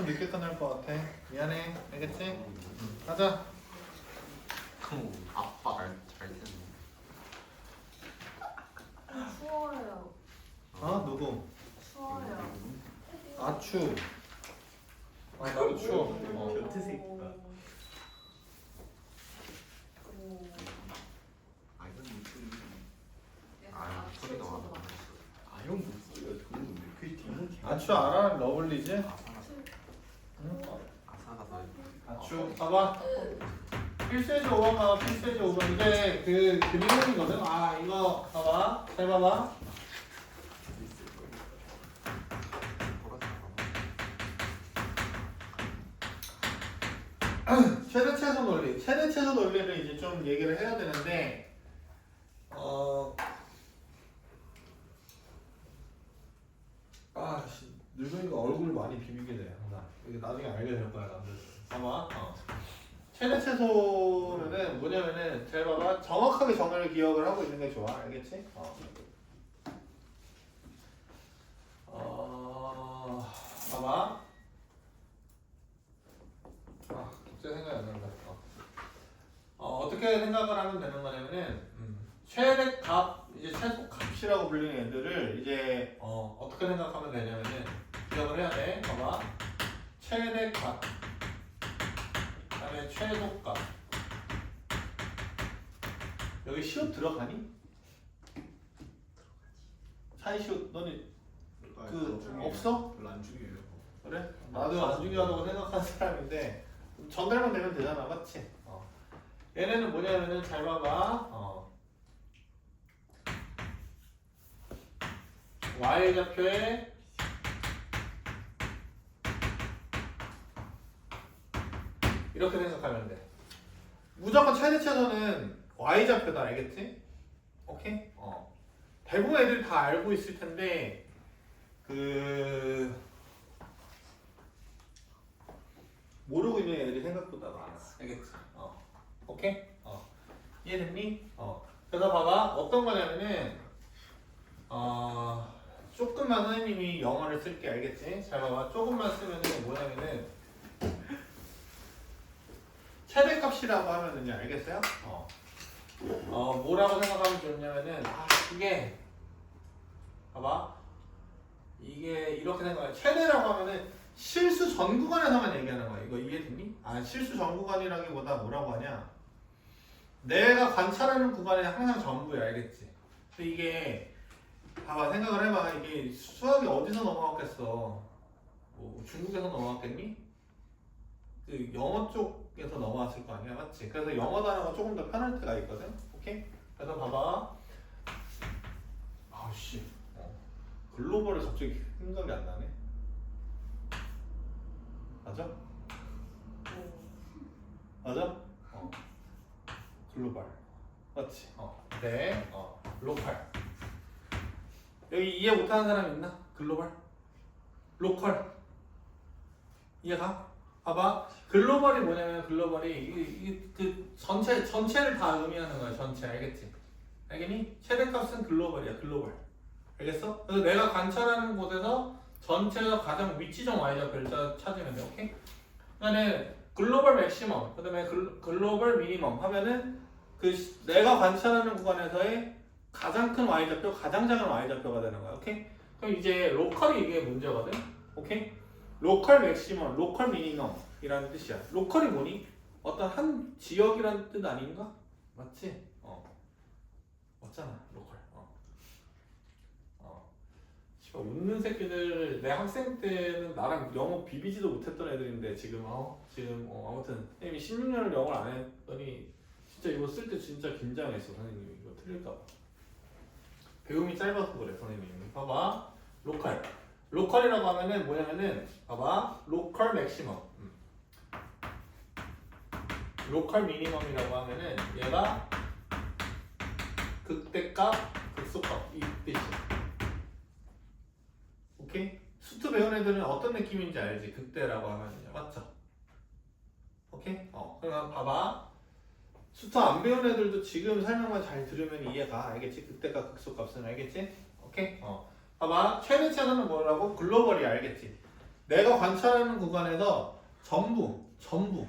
늦게 끝날 것 같아. 미안해. 알겠지? 가자. 아빠 잘 텐데. 추워요. 어? 누구? 추워요. 아, 추. 아, 나도 추워. 변태 새끼가. 아 이건 목소리. 아 소리가 많아. 아형 목소리가 좋은데 그게 뒷목이. 아추 알아? 러블리즈? 응? 아사가 더. 아추. 봐봐. 필수에서 5번 봐봐. 필수에서 5번. 이제 그 그림이거든. 아, 이거 봐봐. 잘 봐봐. 최대 최소 논리. 최대 최소 논리를 이제 좀 얘기를 해야 되는데, 늙으니까 얼굴 많이 비비게 돼, 항상. 이게 나중에 알게 될 거야, 남들. 봐봐. 최대 최소는 뭐냐면은, 잘 봐봐. 정확하게 정의를 기억을 하고 있는 게 좋아. 알겠지? 봐봐. 갑자기 생각이 안 난다. 어떻게 생각을 하면 되는 거냐면은 최대 값, 이제 최소 값이라고 불리는 애들을 이제 어떻게 생각하면 되냐면은 기억을 해야 돼. 봐봐. 최대 값, 그다음에 최소 값. 여기 시옷 들어가니? 차이 시옷 너네 없어? 별로 안 중요해요. 그래? 나도 안 중요하다고 생각하는 사람인데 전달만 되면 되잖아, 맞지? 얘네는 뭐냐면은 잘 봐봐. y 좌표에 이렇게 생각하면 돼. 무조건 최대 최소는 y 좌표다, 알겠지? 오케이? 대부분 애들이 다 알고 있을 텐데 모르고 있는 애들이 생각보다 많아. 알겠지? 오케이? 이해됐니? 그래서 봐봐. 어떤 거냐면은 조금만 선생님이 영어를 쓸게. 알겠지? 잘 봐봐. 조금만 쓰면은 뭐냐면은 최대값이라고 하면은요. 알겠어요? 뭐라고 생각하면 좋냐면은 이게 봐봐. 이게 이렇게 생각해. 최대라고 하면은 실수 전 구간에서만 얘기하는 거야. 이거 이해됐니? 실수 전 구간이라기보다 뭐라고 하냐? 내가 관찰하는 구간이 항상 전부야. 알겠지? 근데 이게 봐봐. 생각을 해봐. 이게 수학이 어디서 넘어왔겠어? 뭐 중국에서 넘어왔겠니? 그 영어 쪽에서 넘어왔을 거 아니야, 맞지? 그래서 영어 단어가 조금 더 편할 때가 있거든. 오케이? 그래서 봐봐. 아우씨. 글로벌을 갑자기 생각이 안 나네. 맞아? 맞아? 글로벌. 맞지? 네. 로컬. 여기 이해 못하는 사람 있나? 글로벌? 로컬. 이해가? 봐봐. 글로벌이 뭐냐면 글로벌이 그 전체를 다 의미하는 거야. 전체. 알겠지? 알겠니? 최대값은 글로벌이야. 글로벌. 알겠어? 그래서 내가 관찰하는 곳에서 전체가 가장 위치적 y좌표를 찾으면 돼. 오케이? 그러니까 글로벌 맥시멈, 그 다음에 글로벌 미니멈 하면은 내가 관찰하는 구간에서의 가장 큰 y좌표, 가장 작은 y좌표가 되는 거야. 오케이? 그럼 이제 로컬이 이게 문제거든. 오케이? 로컬 맥시멈, 로컬 미니멈이라는 뜻이야. 로컬이 뭐니? 어떤 한 지역이라는 뜻 아닌가? 맞지? 맞잖아, 로컬. 웃는 새끼들, 내 학생 때는 나랑 영어 비비지도 못했던 애들인데 지금 아무튼 선생님이 16년을 영어를 안 했더니 진짜 이거 쓸 때 진짜 긴장했어. 선생님이 이거 틀릴까봐. 배움이 짧아서 그래. 선생님이 봐봐. 로컬이라고 하면은 뭐냐면은 봐봐. 로컬 맥시멈, 로컬 미니멈이라고 하면은 얘가 극대값, 극소값 이 뜻이야. 오케이? 수트 배운 애들은 어떤 느낌인지 알지? 극대라고 하면요. 맞죠? 오케이? 그러면 봐봐. 수트 안 배운 애들도 지금 설명만 잘 들으면 이해가. 알겠지? 극대값, 극소값은 알겠지? 오케이? 봐봐. 최대 최소는 뭐라고? 글로벌이 알겠지? 내가 관찰하는 구간에서 전부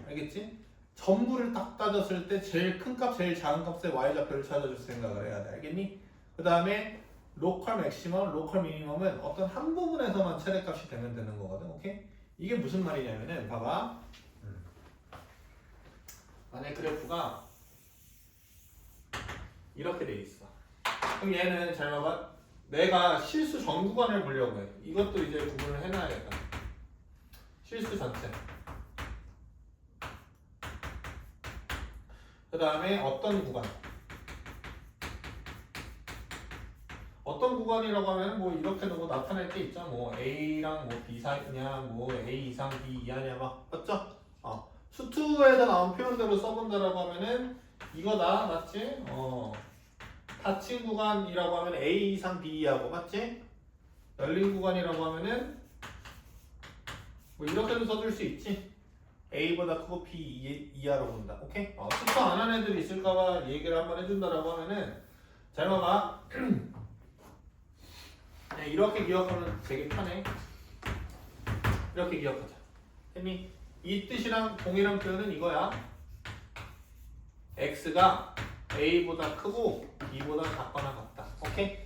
알겠지? 전부를 딱 따졌을 때 제일 큰 값, 제일 작은 값의 y좌표를 찾아줄 생각을 해야 돼. 알겠니? 그 다음에 로컬 맥시멈, 로컬 미니멈은 어떤 한 부분에서만 최대값이 되면 되는 거거든. 오케이? 이게 무슨 말이냐면은 봐봐. 만약 그래프가 이렇게 돼 있어. 그럼 얘는 잘 봐봐. 내가 실수 전 구간을 보려고 해. 이것도 이제 구분을 해놔야겠다. 실수 전체. 그 다음에 어떤 구간. 어떤 구간이라고 하면 뭐 이렇게 뭐 나타낼 게 있죠. 뭐 A랑 뭐 B 사이냐, 뭐 A 이상 B 이하냐 막 맞죠? 수투에서 나온 표현대로 써본다라고 하면은 이거다 맞지? 닫힌 구간이라고 하면 A 이상 B 이하고 맞지? 열린 구간이라고 하면은 뭐 이렇게도 써줄 수 있지. A보다 크고 B 이하로 본다. 오케이? 수투 안 하는 애들이 있을까봐 얘기를 한번 해준다라고 하면은 잘 봐봐. 네, 이렇게 기억하면 되게 편해. 이렇게 기억하자. 했니? 이 뜻이랑 동일한 표현은 이거야. X가 A보다 크고 B보다 작거나 같다. 오케이?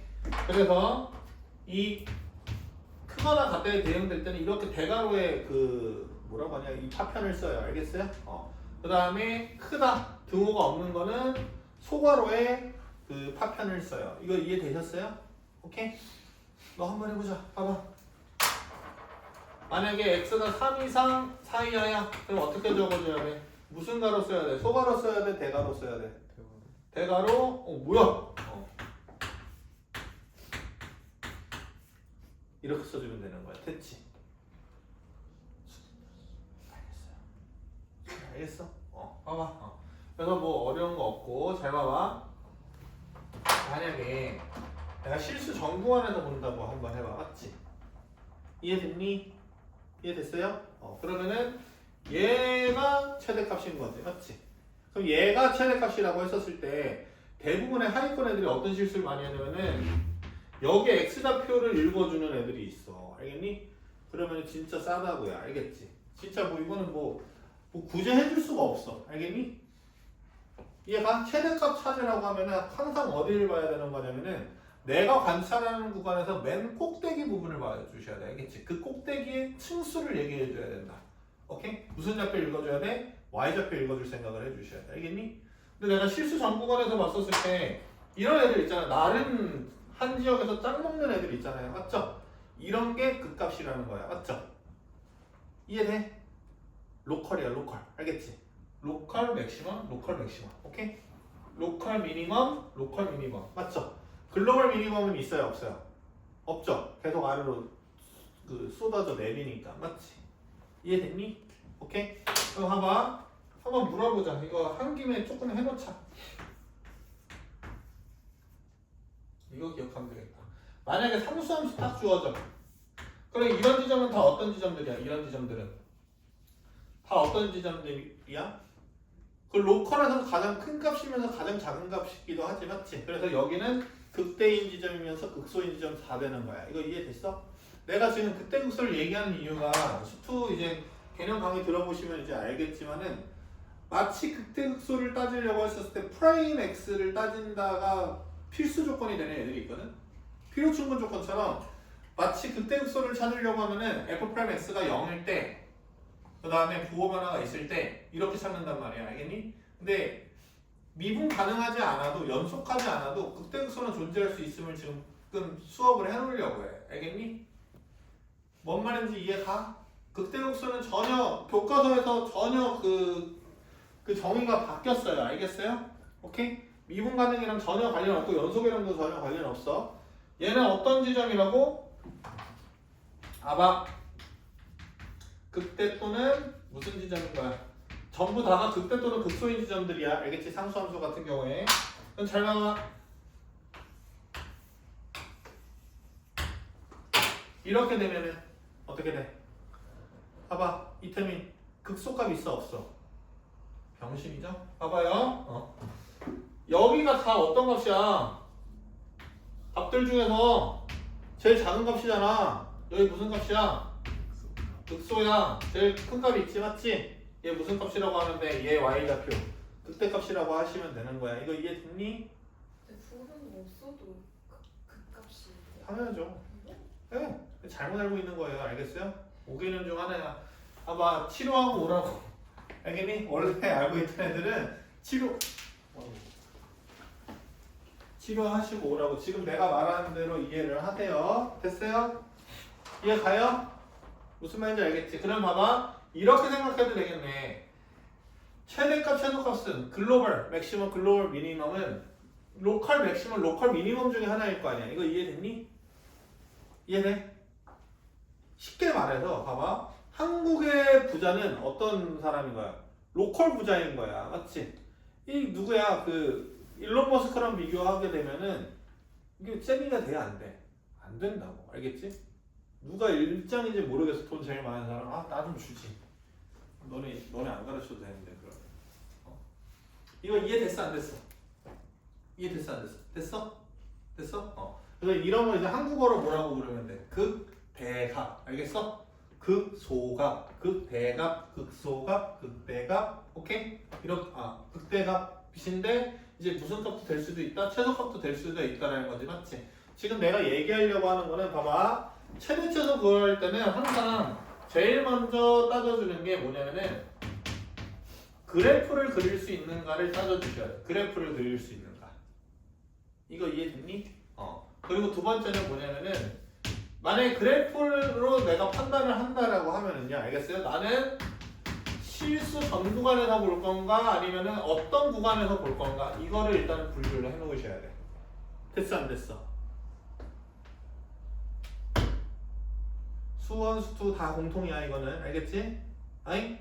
그래서 이 크거나 같다에 대응될 때는 이렇게 대괄호의 그 뭐라고 하냐 이 파편을 써요. 알겠어요? 그 다음에 크다 등호가 없는 거는 소괄호의 그 파편을 써요. 이거 이해되셨어요? 오케이? 너 한번 해보자. 봐봐. 만약에 x가 3 이상 4 이하야. 그럼 어떻게 적어줘야 돼? 무슨 가로 써야 돼? 소가로 써야 돼? 대가로 써야 돼? 대가로? 뭐야? 이렇게 써주면 되는 거야. 됐지? 알겠어? 봐봐. 그래서 뭐 어려운 거 없고 잘 봐봐. 만약에 내가 실수 전 구간에서 본다고 한번 해봐. 맞지? 이해됐니? 이해됐어요? 그러면은 얘가 최대값인 거지. 맞지? 그럼 얘가 최대값이라고 했었을 때 대부분의 하위권 애들이 어떤 실수를 많이 하냐면은 여기 x좌표를 읽어주는 애들이 있어. 알겠니? 그러면 진짜 싸다고요. 알겠지? 진짜 뭐 이거는 뭐 굳이 해줄 수가 없어. 알겠니? 얘가 최대값 찾으라고 하면은 항상 어디를 봐야 되는 거냐면은 내가 관찰하는 구간에서 맨 꼭대기 부분을 봐주셔야 돼. 알겠지? 그 꼭대기의 층수를 얘기해 줘야 된다. 오케이? 무슨 좌표 읽어줘야 돼? y좌표 읽어줄 생각을 해주셔야 돼. 알겠니? 근데 내가 실수 전 구간에서 봤었을 때 이런 애들 있잖아. 나름 한 지역에서 짱 먹는 애들 있잖아요. 맞죠? 이런 게 그 값이라는 거야. 맞죠? 이해돼? 로컬이야. 로컬. 알겠지? 로컬 맥시멈, 로컬 맥시멈. 오케이? 로컬 미니멈, 로컬 미니멈. 맞죠? 글로벌 미니멈은 있어요, 없어요? 없죠. 계속 아래로 그 쏟아져 내리니까. 맞지? 이해됐니? 오케이? 그럼 봐봐. 한번 물어보자. 이거 한 김에 조금 해놓자. 이거 기억하면 되겠다. 만약에 상수함수 딱 주어져. 그래 이런 지점은 다 어떤 지점들이야? 이런 지점들은 다 어떤 지점들이야? 그 로컬에서 가장 큰 값이면서 가장 작은 값이기도 하지. 맞지? 그래서 여기는 극대인 지점이면서 극소인 지점 다 되는 거야. 이거 이해됐어? 내가 지금 극대 극소를 얘기하는 이유가 수투 이제 개념 강의 들어보시면 이제 알겠지만은 마치 극대 극소를 따지려고 했었을 때 프라임 x를 따진다가 필수 조건이 되는 애들이 있거든. 필요 충분 조건처럼 마치 극대 극소를 찾으려고 하면은 f 프라임 x가 0일 때 그 다음에 부호 변화가 있을 때 이렇게 찾는단 말이야. 알겠니? 근데 미분 가능하지 않아도 연속하지 않아도 극대극소는 존재할 수 있음을 지금 수업을 해놓으려고 해. 알겠니? 뭔 말인지 이해가? 극대극소는 전혀 교과서에서 전혀 그 정의가 바뀌었어요. 알겠어요? 오케이? 미분 가능이랑 전혀 관련 없고 연속이랑도 전혀 관련 없어. 얘는 어떤 지점이라고? 아봐. 극대 또는 무슨 지점인 거야? 전부 다가 극대 또는 극소인 지점들이야. 알겠지? 상수함수 같은 경우에. 그럼 잘 나와. 이렇게 되면은 어떻게 돼? 봐봐. 이태민 극소값 있어 없어? 병신이죠? 봐봐요. 여기가 다 어떤 값이야? 값들 중에서 제일 작은 값이잖아. 여기 무슨 값이야? 극소야 제일 큰 값이 있지 맞지? 얘 무슨 값이라고 하는데 얘 y좌표 극대값이라고 하시면 되는 거야. 이거 이해됐니? 근데 불은 없어도 그 값이. 당연하죠. 네. 잘못 알고 있는 거예요. 알겠어요? 5개년 중 하나야. 봐봐 치료하고 오라고. 알겠니? 원래 알고 있던 애들은 치료하시고 오라고. 지금 내가 말하는 대로 이해를 하세요. 됐어요? 이해 가요? 무슨 말인지 알겠지? 그럼 봐봐 이렇게 생각해도 되겠네. 최대값 최소값은 글로벌 맥시멈 글로벌 미니멈은 로컬 맥시멈 로컬 미니멈 중에 하나일 거 아니야. 이거 이해됐니? 이해돼? 쉽게 말해서 봐봐 한국의 부자는 어떤 사람인 거야? 로컬 부자인 거야. 맞지? 이 누구야? 그 일론 머스크랑 비교하게 되면은 이게 잼이가 돼? 안 돼? 안 된다고. 알겠지? 누가 일장인지 모르겠어. 돈 제일 많은 사람. 아, 나 좀 주지. 너네 안 가르쳐도 되는데 그럼. 이거 이해됐어 안 됐어? 이해됐어 안 됐어? 됐어? 됐어? 그래서 이런 거 이제 한국어로 뭐라고 부르면 돼? 극대값. 알겠어? 극소값, 극대값, 극소값, 극대값. 오케이? 이렇게 극대값인데 이제 무슨 값도 될 수도 있다, 최소값도 될 수도 있다라는 거지, 맞지? 지금 내가 얘기하려고 하는 거는 봐봐. 최대 최소 구할 때는 항상 제일 먼저 따져주는 게 뭐냐면은 그래프를 그릴 수 있는가를 따져주셔야 돼. 그래프를 그릴 수 있는가. 이거 이해됐니? 그리고 두 번째는 뭐냐면은 만약에 그래프로 내가 판단을 한다라고 하면은요, 알겠어요? 나는 실수 전 구간에서 볼 건가 아니면은 어떤 구간에서 볼 건가 이거를 일단은 분류를 해 놓으셔야 돼. 됐어 안 됐어? 수원 수투 다 공통이야 이거는. 알겠지? 아잉?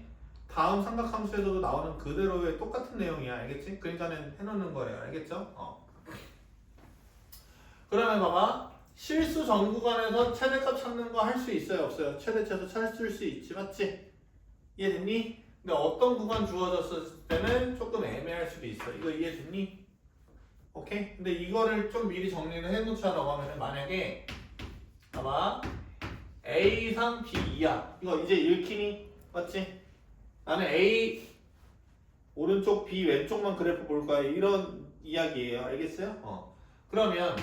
다음 삼각함수에서도 나오는 그대로의 똑같은 내용이야. 알겠지? 그러니까는 해놓는 거예요. 알겠죠? 그러면 봐봐. 실수 전 구간에서 최대값 찾는 거 할 수 있어요? 없어요? 최대 최소 찾을 수 있지. 맞지? 이해됐니? 근데 어떤 구간 주어졌을 때는 조금 애매할 수도 있어. 이거 이해됐니? 오케이? 근데 이거를 좀 미리 정리를 해놓자라고 하면은 만약에 봐봐. A상 B2야. 이거 이제 읽히니? 맞지? 나는 A 오른쪽 B 왼쪽만 그래프 볼 거야. 이런 이야기예요. 알겠어요? 그러면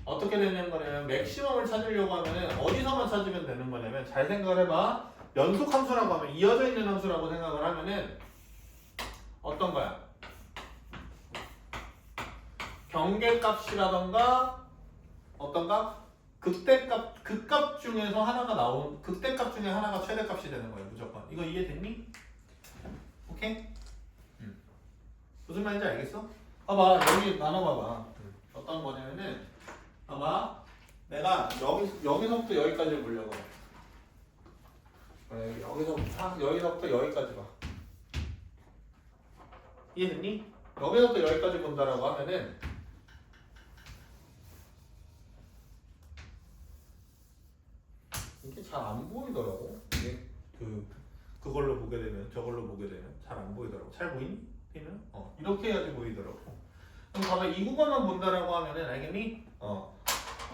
어떻게 되는 거냐면 맥시멈을 찾으려고 하면은 어디서만 찾으면 되는 거냐면 잘 생각을 해봐. 연속 함수라고 하면 이어져 있는 함수라고 생각을 하면은 어떤 거야? 경계값이라던가 어떤 값? 극대값, 극값 중에서 하나가 나온 극대값 중에 하나가 최대값이 되는 거예요. 무조건. 이거 이해됐니? 오케이? 무슨 말인지 알겠어? 봐봐 여기 나눠봐봐. 어떤 거냐면은 봐봐 내가 여기서부터 여기까지 보려고 해. 여기서부터 여기까지 봐. 이해됐니? 여기서부터 여기까지 본다라고 하면은 이게 잘 안 보이더라고. 이게 그걸로 보게 되면 저걸로 보게 되면 잘 안 보이더라고. 잘 보이니? 얘는? 이렇게 해야지 보이더라고. 그럼 봐봐 이 구간만 본다라고 하면은 알겠니?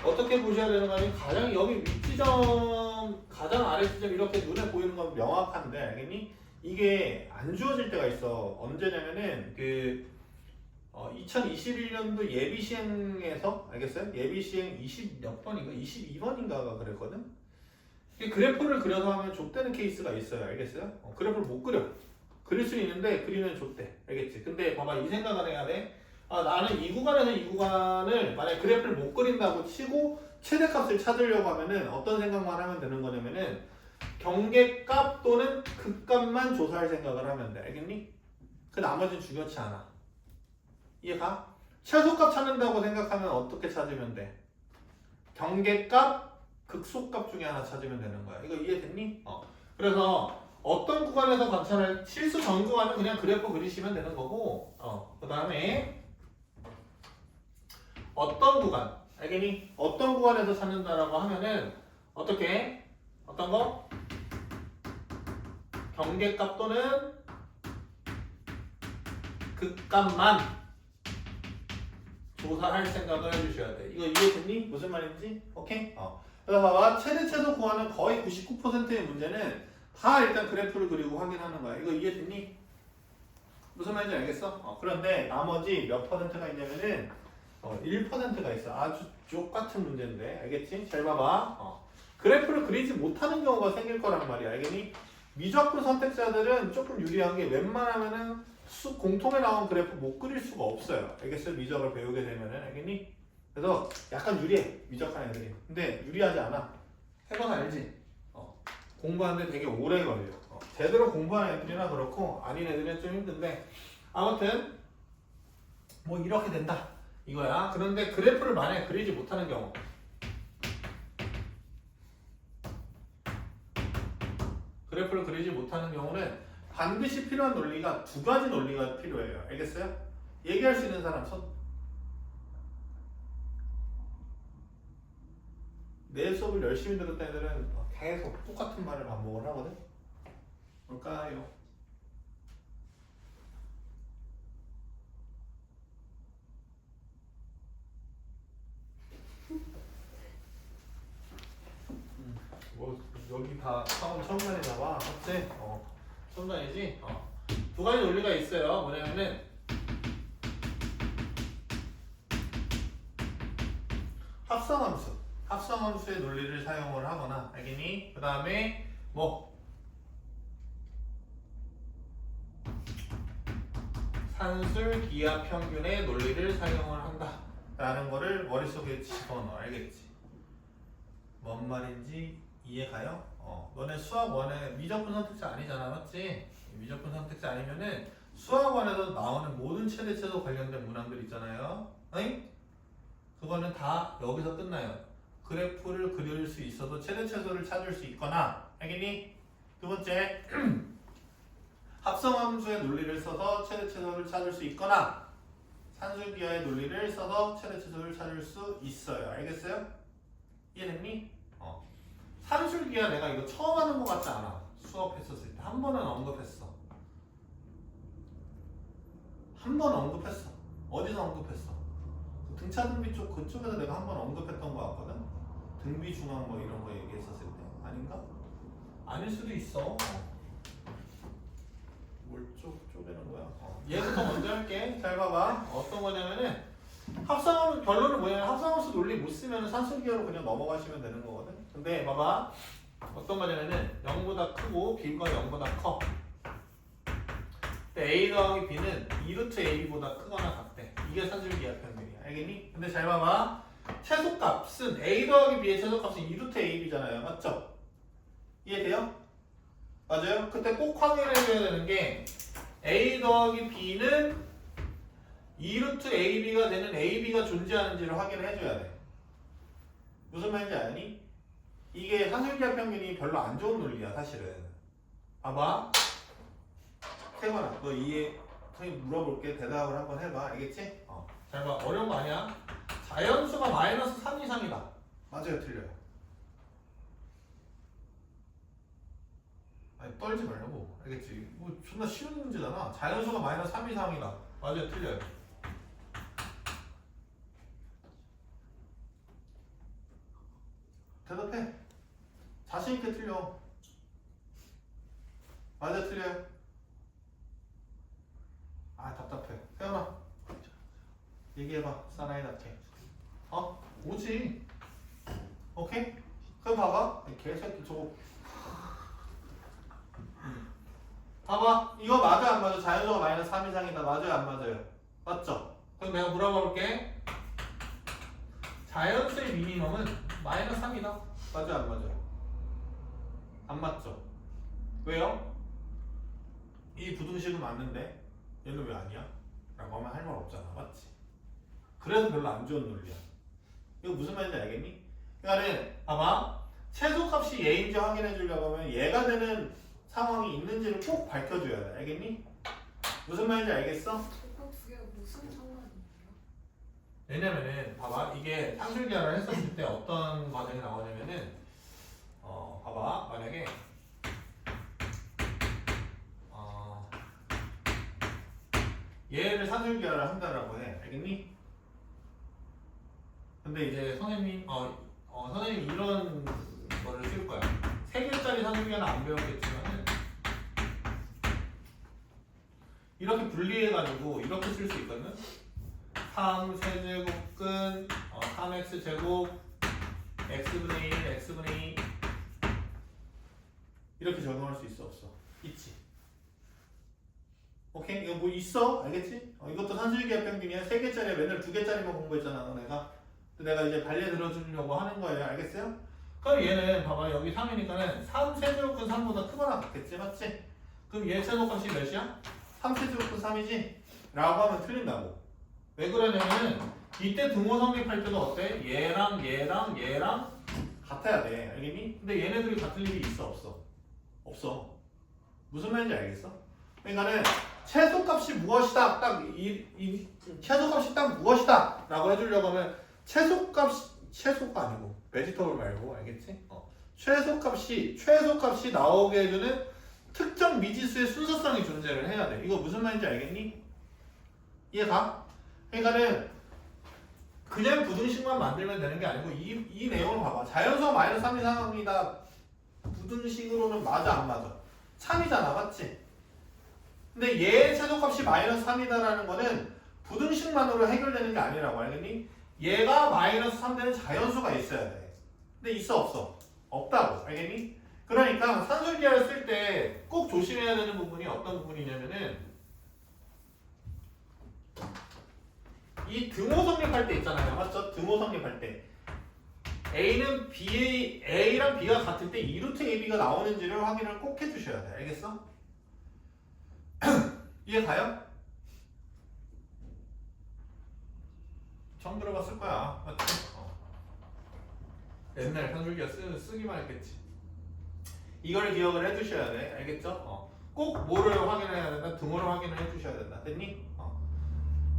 어떻게 보셔야 되는 거 아니면 가장 여기 윗지점 가장 아래 지점 이렇게 눈에 보이는 건 명확한데 알겠니? 이게 안 주어질 때가 있어. 언제냐면은 2021년도 예비 시행에서 알겠어요? 예비 시행 20 몇 번인가? 22번인가가 그랬거든. 이 그래프를 그려서 하면 좆되는 케이스가 있어요. 알겠어요? 그래프를 못 그려. 그릴 수 있는데 그리면 좆돼. 알겠지? 근데 봐봐 이 생각을 해야 돼. 나는 이 구간에서 이 구간을 만약에 그래프를 못 그린다고 치고 최대값을 찾으려고 하면은 어떤 생각만 하면 되는 거냐면은 경계값 또는 극값만 조사할 생각을 하면 돼. 알겠니? 그 나머지는 중요치 않아. 이해가? 최소값 찾는다고 생각하면 어떻게 찾으면 돼? 경계값, 극소값 중에 하나 찾으면 되는 거야. 이거 이해됐니? 그래서 어떤 구간에서 관찰할 실수 전 구간은 그냥 그래프 그리시면 되는 거고 그 다음에 어떤 구간 알겠니? 어떤 구간에서 찾는다라고 하면은 어떻게? 어떤 거? 경계값 또는 극값만 조사할 생각을 해주셔야 돼. 이거 이해됐니? 무슨 말인지? 오케이? 그래서 봐봐 최대 최소 구하는 거의 99%의 문제는 다 일단 그래프를 그리고 확인하는 거야. 이거 이해됐니? 무슨 말인지 알겠어? 그런데 나머지 몇 퍼센트가 있냐면은 1%가 있어. 아주 똑같은 문제인데 알겠지? 잘 봐봐. 그래프를 그리지 못하는 경우가 생길 거란 말이야. 알겠니? 미적분 선택자들은 조금 유리한 게 웬만하면은 공통에 나온 그래프 못 그릴 수가 없어요. 알겠어요? 미적을 배우게 되면은 알겠니? 그래서 약간 유리해 미적한 애들이. 근데 유리하지 않아. 해봐서 알지? 공부하는데 되게 오래 걸려. 제대로 공부하는 애들이나 그렇고 아닌 애들은 좀 힘든데 아무튼 뭐 이렇게 된다 이거야. 그런데 그래프를 만약에 그리지 못하는 경우 그래프를 그리지 못하는 경우는 반드시 필요한 논리가 두 가지 논리가 필요해요. 알겠어요? 얘기할 수 있는 사람 손. 내 수업을 열심히 들었던 애들은 계속 똑같은 말을 반복을 하거든. 뭘까요? 뭐 여기 다 처음 다니나 봐. 맞지? 처음 다니지? 두 가지 논리가 있어요. 뭐냐면은 합성함수의 논리를 사용을 하거나 알겠니? 그 다음에 뭐 산술 기하 평균의 논리를 사용을 한다 라는 거를 머릿속에 집어넣어. 알겠지? 뭔 말인지 이해가요? 너네 수학원에 미적분 선택자 아니잖아. 맞지? 미적분 선택자 아니면은 수학원에서 나오는 모든 최대 최소 관련된 문항들 있잖아요. 어잉? 그거는 다 여기서 끝나요. 그래프를 그릴 수 있어도 최대 최소를 찾을 수 있거나 알겠니? 두 번째 합성함수의 논리를 써서 최대 최소를 찾을 수 있거나 산술기하의 논리를 써서 최대 최소를 찾을 수 있어요. 알겠어요? 이해됐니? 산술기하 내가 이거 처음 하는 것 같지 않아. 수업했었을 때 한 번은 언급했어. 한 번 언급했어. 어디서 언급했어? 등차등비 쪽 그쪽에서 내가 한 번 언급했던 것 같거든. 등비 중앙 뭐 이런 거 얘기했었을 때 아닌가? 아닐 수도 있어. 뭘 쪼개는 거야? 얘부터 먼저 할게. 잘 봐봐. 어떤 거냐면은 합성함 결론은 뭐냐면 합성함수 논리 못 쓰면 산술기하로 그냥 넘어가시면 되는 거거든. 근데 봐봐. 어떤 거냐면은 0보다 크고 b가 0보다 커. 근데 a 더하기 b는 2루트 ab보다 크거나 같대. 이게 산술기하 평균이야. 알겠니? 근데 잘 봐봐. 최소값은 a 더하기 b의 최소값은 2루트 ab잖아요. 맞죠? 이해돼요? 맞아요? 그때 꼭 확인해줘야 되는 게 a 더하기 b는 2루트 ab가 되는 ab가 존재하는지를 확인해줘야 돼. 무슨 말인지 아니? 이게 산술기하 평균이 별로 안 좋은 논리야 사실은. 봐봐. 태관아 너 이해 선생님 물어볼게. 대답을 한번 해봐. 알겠지? 잘 봐. 어려운 거 아니야. 자연수가 마이너스 3 이상이다. 맞아요? 틀려요? 아니 떨지 말라고. 알겠지? 뭐 존나 쉬운 문제잖아. 자연수가 마이너스 3 이상이다. 맞아요? 틀려요? 대답해. 자신있게 틀려. 맞아요? 틀려요? 아 답답해. 태연아 얘기해봐. 사나이답게. 오지. 오케이? 그럼 봐봐. 이 개새끼 저거. 봐봐. 이거 맞아 안 맞아? 자연수가 마이너스 3 이상이다. 맞아요 안 맞아요? 맞죠? 그럼 내가 물어봐 볼게. 자연수의 미니멈은 마이너스 3이다. 맞아요 안 맞아요? 안 맞죠? 왜요? 이 부등식은 맞는데 얘는 왜 아니야? 라고 하면 할 말 없잖아. 맞지? 그래서 별로 안 좋은 논리야. 이거 무슨 말인지 알겠니? 그러니까 봐봐. 최소값이 얘인지 확인해 주려고 하면 얘가 되는 상황이 있는지를 꼭 밝혀줘야 돼. 알겠니? 무슨 말인지 알겠어? 오빠 그게 무슨 상관이에요? 왜냐면은 봐봐. 이게 산술기하를 했었을 때 어떤 과정이 나오냐면은 봐봐. 만약에 얘를 산술기하를 한다라고 해. 알겠니? 근데 이제 선생님 선생님 이런 거를 쓸 거야. 3개짜리 사수기는 안 배웠겠지만은 이렇게 분리해가지고 이렇게 쓸 수 있거든. 3 세제곱근 3x 제곱 x분의 1 x분의 2 이렇게 적용할 수 있어 없어? 있지. 오케이? 이거 뭐 있어? 알겠지? 이것도 산술기하 평균이야. 3개짜리야. 맨날 2개짜리만 공부했잖아 내가. 근데 내가 이제 발려 들어주려고 하는 거예요. 알겠어요? 그럼 얘는 봐봐 여기 3이니까는 3 세제곱근 3보다 크거나 같겠지? 맞지? 그럼 얘 최소값이 몇이야? 3 세제곱근 3이지? 라고 하면 틀린다고. 왜 그러냐면은 이때 등호 성립할 때도 어때? 얘랑 같아야 돼. 알겠니? 근데 얘네들이 같을 일이 있어 없어? 없어. 무슨 말인지 알겠어? 그러니까는 최소값이 무엇이다. 이 최소값이 딱 무엇이다 라고 해주려고 하면 최소가 아니고 베지터블 말고 알겠지? 최소값이 나오게 해주는 특정 미지수의 순서성이 존재를 해야 돼. 이거 무슨 말인지 알겠니? 이해가? 그러니까는 그냥 부등식만 만들면 되는 게 아니고 이 내용을 봐봐. 자연수가 마이너스 3 이상이다. 부등식으로는 맞아 안 맞아? 3이잖아 맞지? 근데 얘의 최소값이 마이너스 3이다라는 거는 부등식만으로 해결되는 게 아니라고 알겠니? 얘가 마이너스 3 되는 자연수가 있어야 돼. 근데 있어 없어? 없다고 알겠니? 그러니까 산술기하를 쓸 때 꼭 조심해야 되는 부분이 어떤 부분이냐면은 이 등호 성립할 때 있잖아요. 맞죠? 등호 성립할 때 A랑 B가 같을 때 2루트 AB가 나오는지를 확인을 꼭 해주셔야 돼. 알겠어? 이해 가요? 처음 들어봤을 거야. 맞지? 옛날 산술기하 쓰기만 했겠지. 이걸 기억을 해주셔야 돼. 알겠죠? 꼭 뭐를 확인해야 된다? 등호를 확인을 해주셔야 된다. 됐니?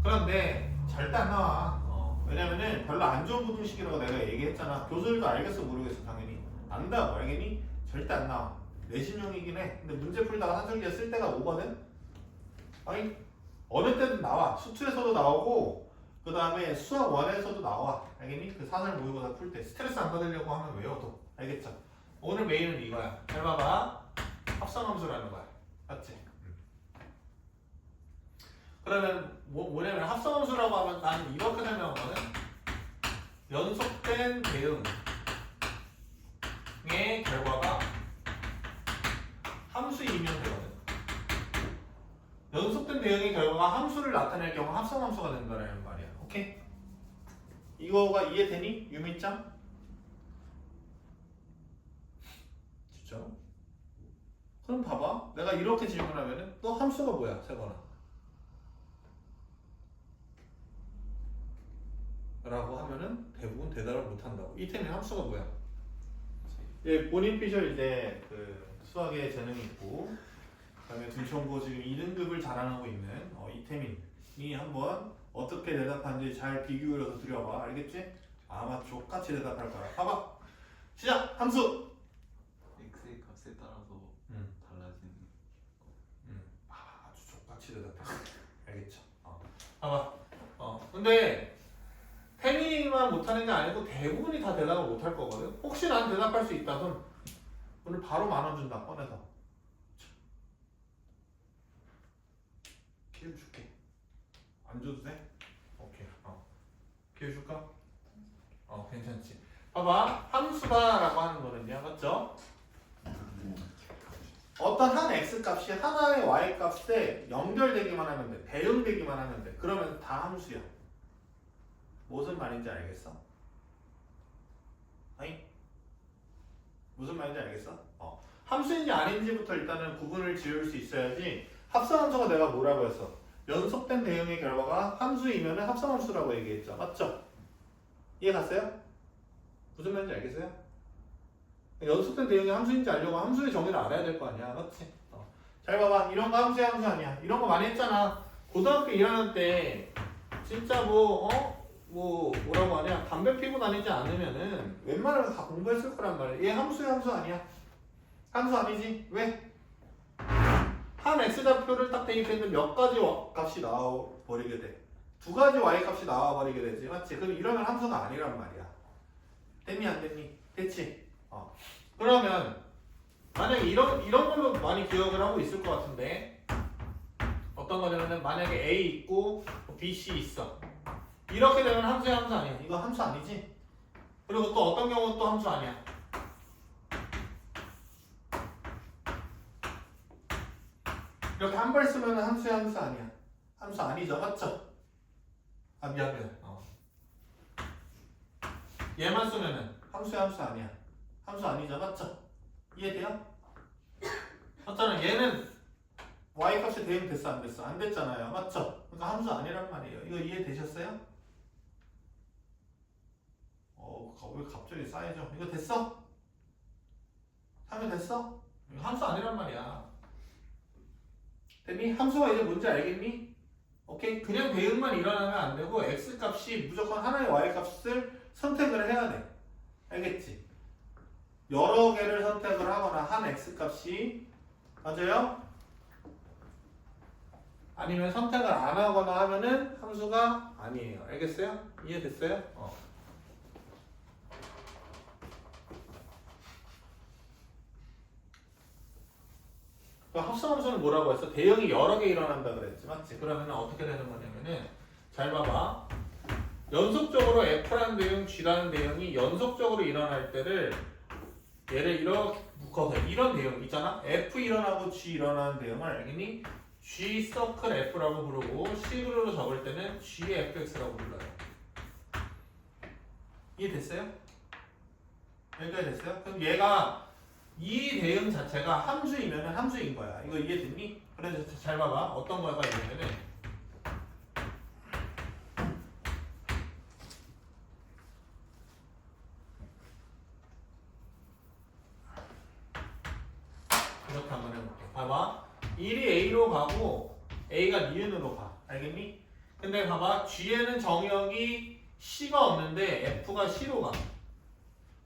그런데 절대 안 나와. 왜냐면은 별로 안 좋은 부등식이라고 내가 얘기했잖아. 교수들도 알겠어 모르겠어 당연히. 안다고 알겠니? 절대 안 나와. 내신용이긴 해. 근데 문제 풀다가 산술기하 쓸 때가 오거든? 아니 어느 때든 나와. 수투에서도 나오고 그 다음에 수학 1에서도 나와. 알겠니? 그 사설 모의고사 풀 때 스트레스 안 받으려고 하면 외워도. 알겠죠? 오늘 메인은 이거야. 잘 봐봐. 합성함수라는 거야. 맞지? 그러면 뭐냐면 합성함수라고 하면 난 이렇게 설명하거든. 연속된 대응의 결과가 함수이면 되거든. 연속된 대응의 결과가 함수를 나타낼 경우 합성함수가 된다는 말이야. 오케이? 이거가 이해되니? 유민짱? 진짜? 그럼 봐봐. 내가 이렇게 질문하면은 너 함수가 뭐야? 세번아. 라고 하면은 대부분 대답을 못 한다고. 이태민 함수가 뭐야? 예, 본인 피셜 이제 그 수학에 재능이 있고 그다음에 둘총고 지금 2등급을 자랑하고 있는 이태민이 한번 어떻게 대답하는지 잘 귀 기울여서 들여봐. 알겠지? 아마 족같이 대답할 거야. 봐봐. 시작. 함수. x의 값에 따라서 달라지는. 아주 족같이 대답해. 알겠죠? 봐봐. 근데 태민이만 못하는 게 아니고 대부분이 다 대답을 못할 거거든. 혹시 난 대답할 수 있다 그럼 오늘 바로 10,000원 준다. 꺼내서 기회 줄게. 안 줘도 돼? 오케이. 기회 줄까? 괜찮지. 봐봐. 함수다라고 하는 거는요. 맞죠? 어떤 한 x값이 하나의 y값에 연결되기만 하면 돼. 대응되기만 하면 돼. 그러면 다 함수야. 무슨 말인지 알겠어? 아니? 무슨 말인지 알겠어? 함수인지 아닌지부터 일단은 구분을 지을 수 있어야지. 합성함수가 내가 뭐라고 했어? 연속된 대응의 결과가 함수이면 합성함수라고 얘기했죠. 맞죠? 이해 갔어요? 무슨 말인지 알겠어요? 연속된 대응이 함수인지 알려고 함수의 정의를 알아야 될 거 아니야. 맞지? 잘 봐봐. 이런 거 함수 아니야. 이런 거 많이 했잖아. 고등학교 1학년 때 진짜 뭐라고 하냐, 담배 피고 다니지 않으면은 웬만하면 다 공부했을 거란 말이야. 얘 함수 아니야? 함수 아니지? 왜? 한 x좌표를 딱 대입했는데 몇 가지 값이 나와버리게 돼. 두 가지 y 값이 나와버리게 되지. 맞지? 그럼 이러면 함수가 아니란 말이야. 됐니 안 됐니? 됐지? 그러면 만약에 이런 걸로 많이 기억을 하고 있을 것 같은데 어떤 거냐면은 만약에 A 있고 B, C 있어. 이렇게 되면 함수야 함수 아니야? 이거 함수 아니지? 그리고 또 어떤 경우는 또 함수 아니야? 이렇게 한 발 쓰면 함수야 함수 아니야? 함수 아니죠, 맞죠? 아 미안. 얘만 쓰면은 함수야 함수 아니야? 함수 아니죠, 맞죠? 이해돼요? 맞잖아. 얘는 y 값이 대응 됐어 안 됐어? 안 됐잖아요, 맞죠? 그러니까 함수 아니란 말이에요. 이거 이해되셨어요? 왜 갑자기 쌓이죠? 이거 됐어? 하면 됐어? 이거 함수 아니란 말이야. 됐니? 함수가 이제 뭔지 알겠니? 오케이? 그냥 대응만 일어나면 안 되고 x 값이 무조건 하나의 y 값을 선택을 해야 돼. 알겠지? 여러 개를 선택을 하거나 한 x 값이 맞아요? 아니면 선택을 안 하거나 하면은 함수가 아니에요. 알겠어요? 이해됐어요? 그 합성함수는 뭐라고 했어? 대응이 여러 개 일어난다 그랬지, 맞지? 그러면 어떻게 되는 거냐면은 잘 봐봐. 연속적으로 F라는 대응, G라는 대응이 연속적으로 일어날 때를 얘를 이렇게 묶어서 이런 대응 있잖아? F 일어나고 G 일어나는 대응을 알겠니? G 서클 F라고 부르고 C로 적을 때는 GFX라고 불러요. 이해됐어요? 여기까지 됐어요? 그럼 얘가 이 대응 자체가 함수이면 함수인 거야. 이거 이해됐니? 그래서 잘 봐봐. 어떤 거가 있냐면은 이렇게 한번 해볼게. 봐봐. 1이 A로 가고 A가 니은으로 가. 알겠니? 근데 봐봐. G에는 정역이 C가 없는데 F가 C로 가.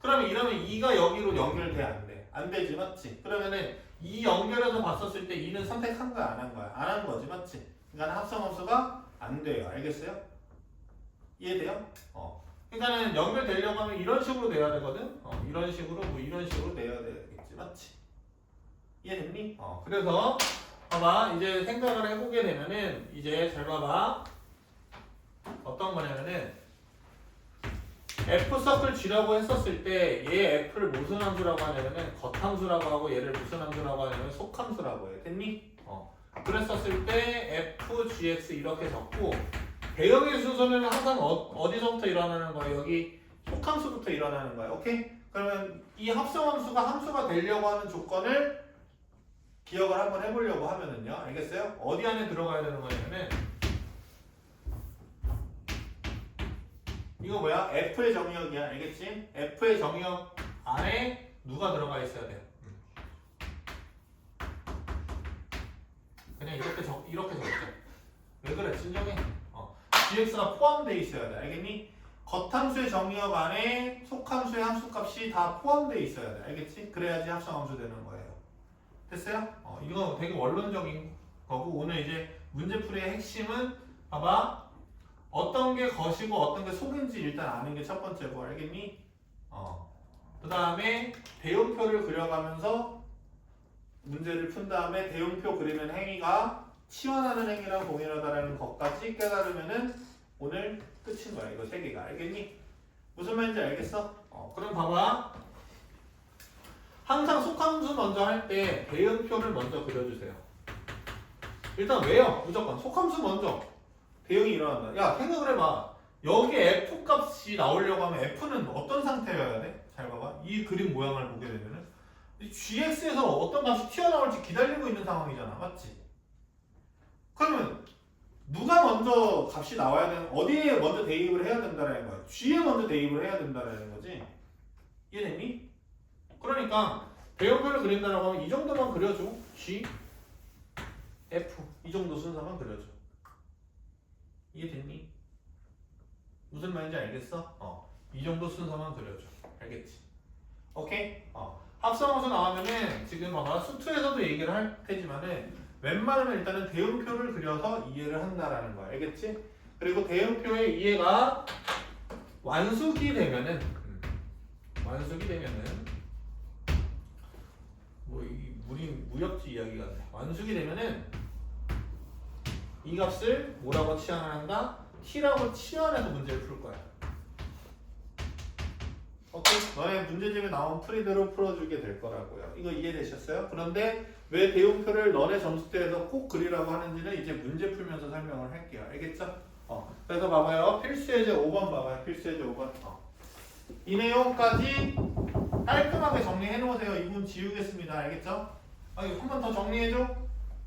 그러면 이러면 2가 여기로 연결돼 안 돼? 안 되지, 맞지? 그러면은 이 연결해서 봤었을 때 2는 선택한 거야, 안 한 거야? 안 한 거지, 맞지? 그러니까 합성함수가 안 돼요. 알겠어요? 이해돼요? 그러니까는 연결되려고 하면 이런 식으로 돼야 되거든? 이런 식으로, 뭐 이런 식으로 돼야 되겠지, 맞지? 이해됐니? 그래서 봐봐. 이제 생각을 해보게 되면은 이제 잘 봐봐. 어떤 거냐면은 F 서클 G라고 했었을 때 얘 F를 무슨 함수라고 하냐면은 겉함수라고 하고 얘를 무슨 함수라고 하냐면 속함수라고 해. 됐니? 그랬었을 때 F, GX 이렇게 적고 대응의 순서는 항상 어디서부터 일어나는 거야? 여기 속함수부터 일어나는 거야. 오케이? 그러면 이 합성함수가 함수가 되려고 하는 조건을 기억을 한번 해보려고 하면은요. 알겠어요? 어디 안에 들어가야 되는 거냐면은 이거 뭐야? F의 정의역이야. 알겠지? F의 정의역 안에 누가 들어가 있어야 돼? 그냥 이렇게 적자. 왜 그래? 진정해. GX가 포함되어 있어야 돼. 알겠니? 겉함수의 정의역 안에 속함수의 함수값이 다 포함되어 있어야 돼. 알겠지? 그래야지 합성함수 되는 거예요. 됐어요? 이거 되게 원론적인 거고 오늘 이제 문제풀이의 핵심은 봐봐. 어떤 게 것이고 어떤 게 속인지 일단 아는 게 첫 번째고, 알겠니? 그 다음에 대응표를 그려가면서 문제를 푼 다음에 대응표 그리는 행위가 치환하는 행위랑 동일하다라는 것까지 깨달으면은 오늘 끝인 거야. 이거 세 개가. 알겠니? 무슨 말인지 알겠어? 그럼 봐봐. 항상 속함수 먼저 할 때 대응표를 먼저 그려주세요. 일단 왜요? 무조건 속함수 먼저. 대응이 일어난다. 야, 생각을 해봐. 여기에 F 값이 나오려고 하면 F는 어떤 상태여야 돼? 잘 봐봐. 이 그림 모양을 보게 되면은 GX에서 어떤 값이 튀어나올지 기다리고 있는 상황이잖아. 맞지? 그러면 누가 먼저 값이 나와야 되는, 어디에 먼저 대입을 해야 된다라는 거야? G에 먼저 대입을 해야 된다라는 거지. 이해됐니? 그러니까 대응표를 그린다라고 하면 이 정도만 그려줘. G, F 이 정도 순서만 그려줘. 이해됐니? 무슨 말인지 알겠어? 이 정도 순서만 그려줘. 알겠지? 오케이? 합성함수 나오면은 지금 봐봐. 수투에서도 얘기를 할 테지만은 웬만하면 일단은 대응표를 그려서 이해를 한다라는 거야. 알겠지? 그리고 대응표의 이해가 완숙이 되면은 완숙이 되면은 뭐 이 무역지 이야기 같네. 완숙이 되면은 이 값을 뭐라고 치환을 한다? t라고 치환해서 문제를 풀 거야. 오케이? 너의 문제집에 나온 풀이대로 풀어주게 될 거라고요. 이거 이해되셨어요? 그런데 왜 대용표를 너네 점수대에서 꼭 그리라고 하는지는 이제 문제 풀면서 설명을 할게요. 알겠죠? 그래서 봐봐요. 필수예제 5번 봐봐요. 필수예제 5번. 이 내용까지 깔끔하게 정리해 놓으세요. 이 부분 지우겠습니다. 알겠죠? 한 번 더 정리해줘.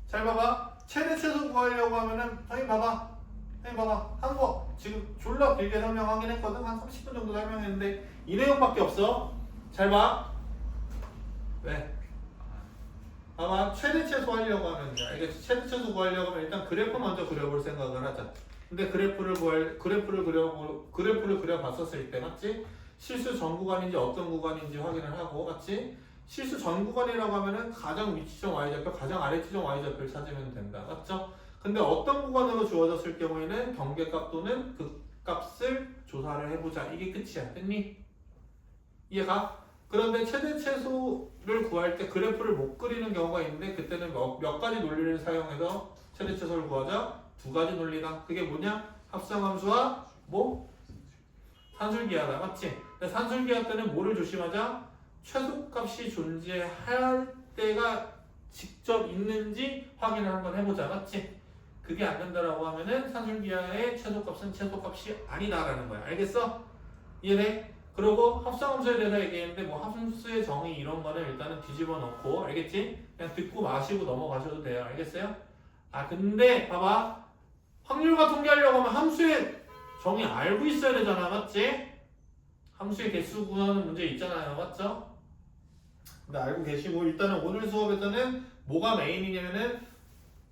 잘 봐봐. 최대 최소 구하려고 하면은 선생님 봐봐. 한 거 지금 졸라 길게 설명하긴 했거든. 한 30분 정도 설명했는데 이 내용밖에 없어. 잘 봐. 왜? 봐봐. 최대 최소 하려고 하면 알겠지? 최대 최소 구하려고 하면 일단 그래프 먼저 그려볼 생각을 하자. 근데 그래프를 그려봤었을 때 맞지? 실수 전 구간인지 어떤 구간인지 확인을 하고 맞지? 실수 전 구간이라고 하면은 가장 위치점 y좌표, 가장 아래치점 y좌표를 찾으면 된다. 맞죠? 근데 어떤 구간으로 주어졌을 경우에는 경계값 또는 그 값을 조사를 해보자. 이게 끝이야. 됐니? 이해가? 그런데 최대 최소를 구할 때 그래프를 못 그리는 경우가 있는데 그때는 몇 가지 논리를 사용해서 최대 최소를 구하자. 두 가지 논리다. 그게 뭐냐? 합성함수와 뭐? 산술기하다. 맞지? 근데 산술기하 때는 뭐를 조심하자? 최소값이 존재할 때가 직접 있는지 확인을 한번 해보자. 맞지? 그게 안 된다라고 하면은 산술기하의 최소값은 최소값이 아니다라는 거야. 알겠어? 이해돼? 그리고 합성함수에 대해서 얘기했는데 뭐 함수의 정의 이런 거는 일단은 뒤집어 놓고 알겠지? 그냥 듣고 마시고 넘어가셔도 돼요. 알겠어요? 근데 봐봐. 확률과 통계하려고 하면 함수의 정의 알고 있어야 되잖아. 맞지? 함수의 개수 구하는 문제 있잖아요. 맞죠? 근데 알고 계시고 일단은 오늘 수업에서는 뭐가 메인이냐면은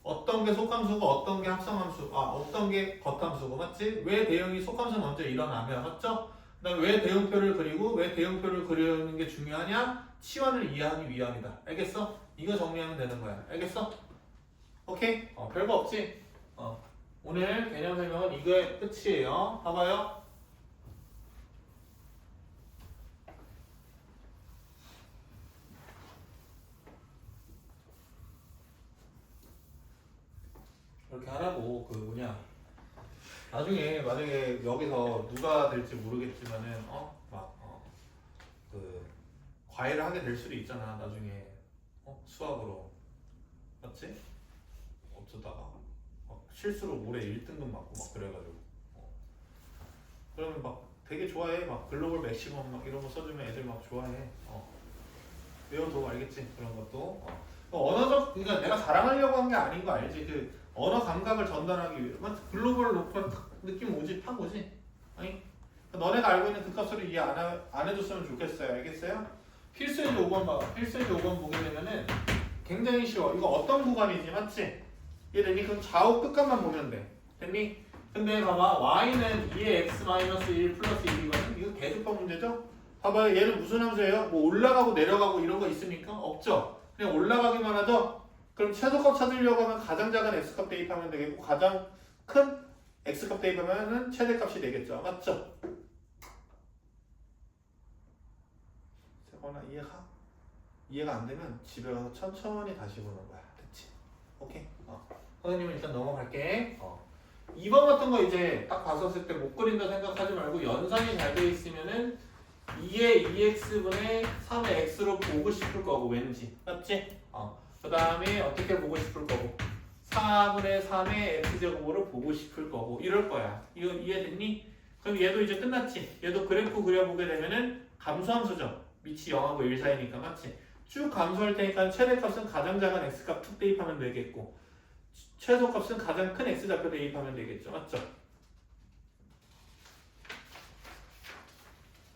어떤 게 속함수고 어떤 게 합성함수, 어떤 게 겉함수고 맞지? 왜 대응이 속함수 먼저 일어나면 맞죠? 그다음에 왜 대응표를 그리고 왜 대응표를 그리는 게 중요하냐? 치환을 이해하기 위함이다. 알겠어? 이거 정리하면 되는 거야. 알겠어? 오케이? 별거 없지? 오늘 개념 설명은 이거의 끝이에요. 봐봐요. 이렇게 하라고. 나중에 만약에 여기서 누가 될지 모르겠지만은 과외를 하게 될 수도 있잖아. 나중에 수학으로 맞지? 어쩌다가 실수로 올해 1등급 맞고 막 그래가지고 그러면 막 되게 좋아해. 막 글로벌 맥시멈 막 이런 거 써주면 애들 막 좋아해. 외워도 알겠지? 그런 것도 언어적, 그러니까 내가 자랑하려고 한 게 아닌 거 알지? 그 언어 감각을 전달하기 위해 글로벌 로컬 느낌 오지? 팍 오지? 아니? 너네가 알고 있는 그 값으로 이해 안 해줬으면 좋겠어요. 알겠어요? 필수예제 5번 봐봐. 필수예제 5번 보게 되면은 굉장히 쉬워. 이거 어떤 구간이지? 맞지? 이해되니? 그럼 좌우 끝값만 보면 돼. 됐니? 근데 봐봐. y는 2의 x-1 플러스 1이거든. 이거 계속법 문제죠? 봐봐요. 얘는 무슨 함수예요? 뭐 올라가고 내려가고 이런 거 있습니까? 없죠? 그냥 올라가기만 하죠? 그럼 최소값 찾으려고 하면 가장 작은 x값 대입하면 되겠고 가장 큰 x값 대입하면 최대값이 되겠죠. 맞죠? 세번아 이해가? 이해가 안 되면 집에 가서 천천히 다시 보는 거야. 됐지? 오케이? 선생님은 일단 넘어갈게. 2번 같은 거 이제 딱 봤었을 때 못 그린다 생각하지 말고 연산이 잘 돼 있으면은 2의 2x분의 3의 x로 보고 싶을 거고 왠지. 맞지? 그 다음에 어떻게 보고 싶을 거고 4분의 3의 x제곱으로 보고 싶을 거고 이럴 거야. 이거 이해됐니? 그럼 얘도 이제 끝났지? 얘도 그래프 그려보게 되면은 감소함수죠. 밑이 0하고 1 사이니까 맞지? 쭉 감소할 테니까 최대값은 가장 작은 x값 툭 대입하면 되겠고 최소값은 가장 큰 x좌표 대입하면 되겠죠. 맞죠?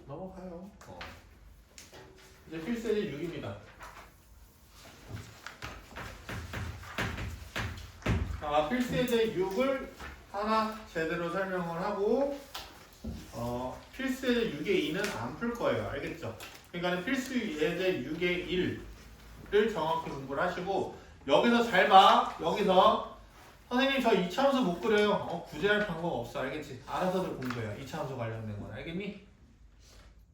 넘어가요. 이제 필수예제 6입니다. 필수예제 6을 하나 제대로 설명을 하고 필수예제 6의 2는 안 풀 거예요. 알겠죠? 그러니까 필수예제 6의 1을 정확히 공부를 하시고 여기서 잘 봐. 여기서 선생님 저 2차 함수 못 그려요. 구제할 방법 없어. 알겠지? 알아서들 공부해요. 2차 함수 관련된 건. 알겠니?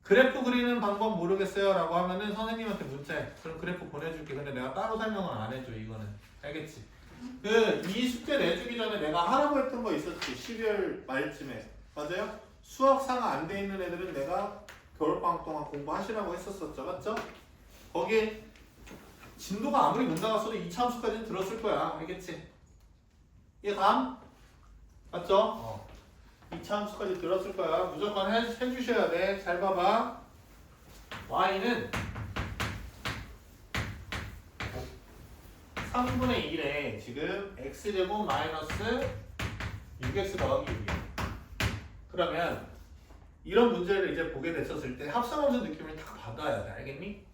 그래프 그리는 방법 모르겠어요 라고 하면은 선생님한테 문자해. 그럼 그래프 보내줄게. 근데 내가 따로 설명은 안 해줘. 이거는 알겠지? 이 숙제 내주기 전에 내가 하라고 했던 거 있었지. 12월 말쯤에 맞아요? 수학상 안 돼 있는 애들은 내가 겨울방학 동안 공부하시라고 했었었죠. 맞죠? 거기에 진도가 아무리 못 나갔어도 2차 함수까지는 들었을 거야. 알겠지? 이해 감? 맞죠? 2차 함수까지 들었을 거야. 무조건 해주셔야 돼. 잘 봐봐. y는 3분의 1에 지금 x제곱 마이너스 6x 더하기 6이야. 그러면 이런 문제를 이제 보게 됐었을 때 합성함수 느낌을 딱 받아야 돼. 알겠니?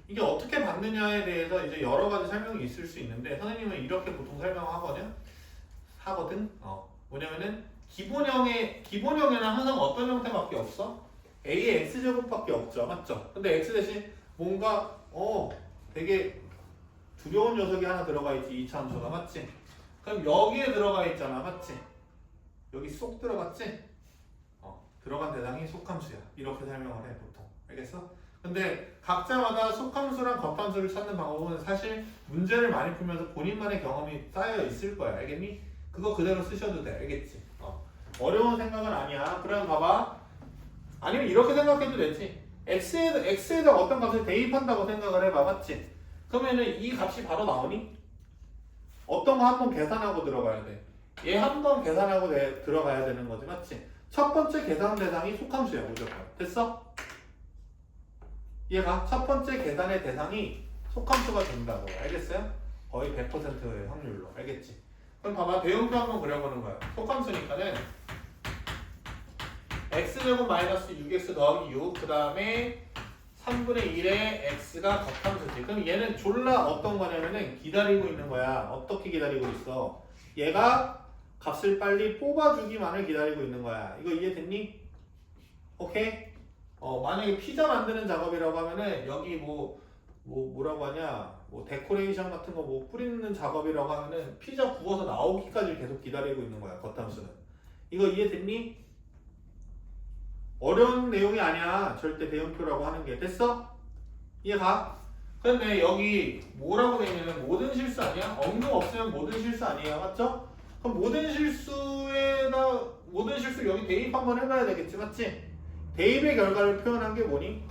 이게 어떻게 받느냐에 대해서 이제 여러 가지 설명이 있을 수 있는데 선생님은 이렇게 보통 설명하거든. 뭐냐면은 기본형에는 항상 어떤 형태밖에 없어? a의 x제곱밖에 없죠. 맞죠? 근데 x 대신 뭔가 되게 두려운 녀석이 하나 들어가 있지. 2차 함수가. 맞지? 그럼 여기에 들어가 있잖아. 맞지? 여기 쏙 들어갔지? 들어간 대상이 속함수야. 이렇게 설명을 해 보통. 알겠어? 근데 각자마다 속함수랑 겉함수를 찾는 방법은 사실 문제를 많이 풀면서 본인만의 경험이 쌓여 있을 거야. 알겠니? 그거 그대로 쓰셔도 돼. 알겠지? 어려운 생각은 아니야. 그럼 봐봐. 아니면 이렇게 생각해도 되지. x에다 어떤 값을 대입한다고 생각을 해봐. 맞지? 그러면은 이 값이 바로 나오니? 어떤 거 한 번 계산하고 들어가야 돼. 얘 한 번 계산하고 들어가야 되는 거지. 맞지? 첫 번째 계산 대상이 속함수야. 무조건. 됐어? 얘가 첫 번째 계산의 대상이 속함수가 된다고. 알겠어요? 거의 100%의 확률로. 알겠지? 그럼 봐봐. 대응표 한번 그려보는 거야. 속함수니까는 x제곱 마이너스 6x 더하기 6 그 다음에 3분의 1의 x가 겉함수지. 그럼 얘는 졸라 어떤 거냐면은 기다리고 있는 거야. 어떻게 기다리고 있어? 얘가 값을 빨리 뽑아주기만을 기다리고 있는 거야. 이거 이해됐니? 오케이? 만약에 피자 만드는 작업이라고 하면은 여기 뭐라고 하냐? 뭐 데코레이션 같은 거 뭐 뿌리는 작업이라고 하면은 피자 구워서 나오기까지 계속 기다리고 있는 거야. 겉함수는. 이거 이해됐니? 어려운 내용이 아니야. 절대 대응표라고 하는 게. 됐어? 이해가? 근데 여기 뭐라고 돼 있냐면 모든 실수 아니야? 언급 없으면 모든 실수 아니에요. 맞죠? 그럼 모든 실수 여기 대입 한번 해봐야 되겠지. 맞지? 대입의 결과를 표현한 게 뭐니?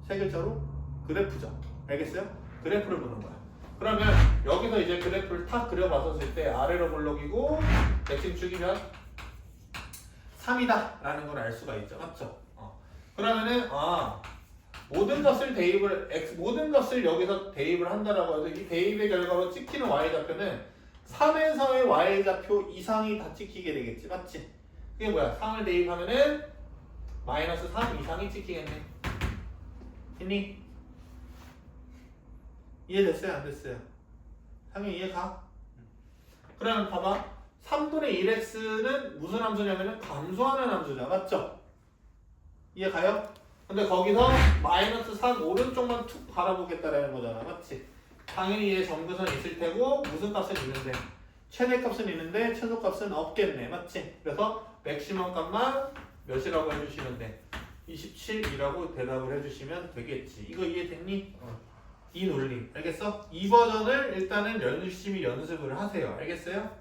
세 글자로 그래프죠. 알겠어요? 그래프를 보는 거야. 그러면 여기서 이제 그래프를 탁 그려봤었을 때 아래로 볼록이고 대칭 축이면 3이다 라는 걸 알 수가 있죠. 맞죠? 그러면은 모든 것을 여기서 대입을 한다라고 해서 이 대입의 결과로 찍히는 y좌표는 3에서의 y좌표 이상이 다 찍히게 되겠지. 맞지? 그게 뭐야? 3을 대입하면은 마이너스 3 이상이 찍히겠네. 됐니? 이해됐어요? 안 됐어요? 당연히 이해가? 그러면 봐봐. 3분의 1x는 무슨 함수냐면은 감소하는 함수죠. 맞죠? 이해가요? 근데 거기서 마이너스 3 오른쪽만 툭 바라보겠다라는 거잖아. 맞지? 당연히 얘 점근선 있을 테고 무슨 값은 있는데 최대값은 있는데 최소값은 없겠네. 맞지? 그래서 맥시멈 값만 몇이라고 해주시면 돼? 27이라고 대답을 해주시면 되겠지. 이거 이해됐니? 이 논리. 알겠어? 이 버전을 일단은 열심히 연습을 하세요. 알겠어요?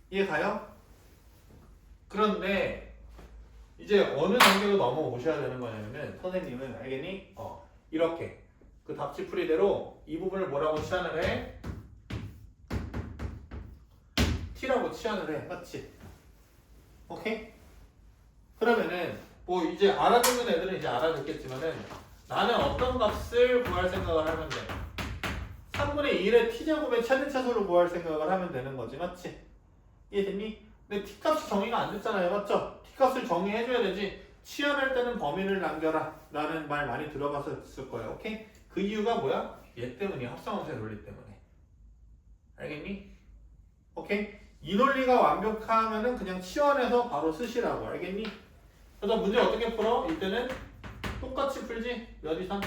이해가요? 그런데 이제 어느 단계로 넘어오셔야 되는 거냐면은 선생님은 알겠니? 이렇게 그 답지풀이대로 이 부분을 뭐라고 치환을 해? t라고 치환을 해. 맞지? 오케이? 그러면은 뭐 이제 알아듣는 애들은 이제 알아듣겠지만은 나는 어떤 값을 구할 생각을 하면 돼? 3분의 1의 t제곱의 최대차수를 구할 생각을 하면 되는 거지. 맞지? 이해됐니? 근데 t값이 정의가 안 됐잖아요. 맞죠? t값을 정의해줘야 되지. 치환할 때는 범위를 남겨라 라는 말 많이 들어봤을 거예요. 오케이? 그 이유가 뭐야? 얘 때문이야. 합성함수의 논리 때문에. 알겠니? 오케이? 이 논리가 완벽하면은 그냥 치환해서 바로 쓰시라고. 알겠니? 그래서 문제 어떻게 풀어? 이때는 똑같이 풀지? 몇 이상?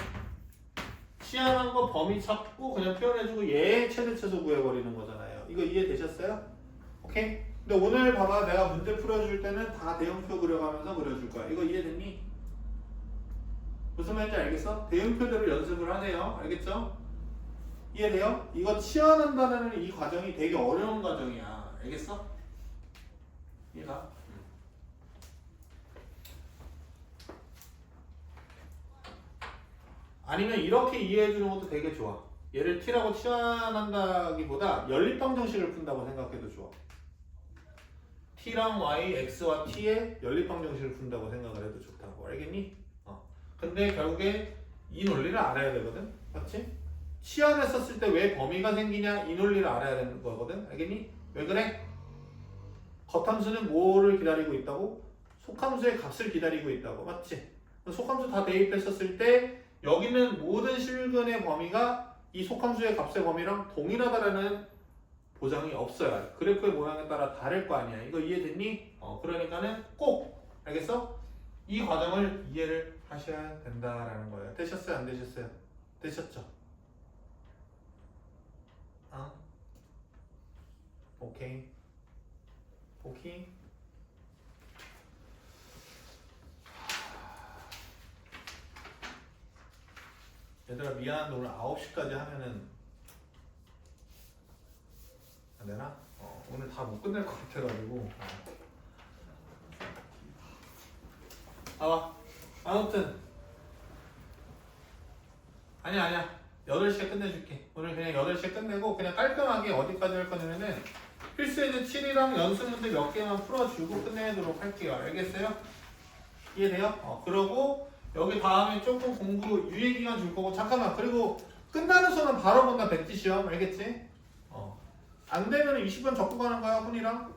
치환한 거 범위 찾고 그냥 표현해주고 얘 최대차수 구해버리는 거잖아요. 이거 이해되셨어요? 오케이? 근데 오늘 봐봐 내가 문제 풀어줄 때는 다 대응표 그려가면서 그려줄 거야. 이거 이해됐니? 무슨 말인지 알겠어? 대응표대로 연습을 하세요. 알겠죠? 이해돼요? 이거 치환한다는 이 과정이 되게 어려운 과정이야. 알겠어? 이해가? 아니면 이렇게 이해해주는 것도 되게 좋아. 얘를 t라고 치환한다기보다 연립방정식을 푼다고 생각해도 좋아. t랑 y, x와 t의 연립방정식을 푼다고 생각을 해도 좋다고. 알겠니? 근데 결국에 이 논리를 알아야 되거든. 맞지? 치환했었을 때 왜 범위가 생기냐 이 논리를 알아야 되는 거거든. 알겠니? 왜 그래? 겉함수는 뭐를 기다리고 있다고? 속함수의 값을 기다리고 있다고. 맞지? 속함수 다 대입했었을 때 여기는 모든 실근의 범위가 이 속함수의 값의 범위랑 동일하다라는 보장이 없어요. 그래프의 모양에 따라 다를 거 아니야. 이거 이해됐니? 그러니까는 꼭 알겠어? 이 과정을 이해를 하셔야 된다라는 거예요. 되셨어요? 안 되셨어요? 되셨죠? 오케이. 오케이. 얘들아 미안한데 오늘 9시까지 하면은 안 되나? 오늘 다 못 끝낼 것 같아가지고. 봐봐. 아무튼 아니야 8시에 끝내줄게. 오늘 그냥 8시에 끝내고 그냥 깔끔하게 어디까지 할 거냐면은 필수예제 7이랑 연습 문제 몇 개만 풀어주고 끝내도록 할게요. 알겠어요? 이해돼요? 그러고 여기 다음에 조금 공부 유예기간 줄 거고. 잠깐만, 그리고 끝나는 수는 바로 본다. 백지 시험. 알겠지? 안 되면 20번 적고 가는 거야. 훈이랑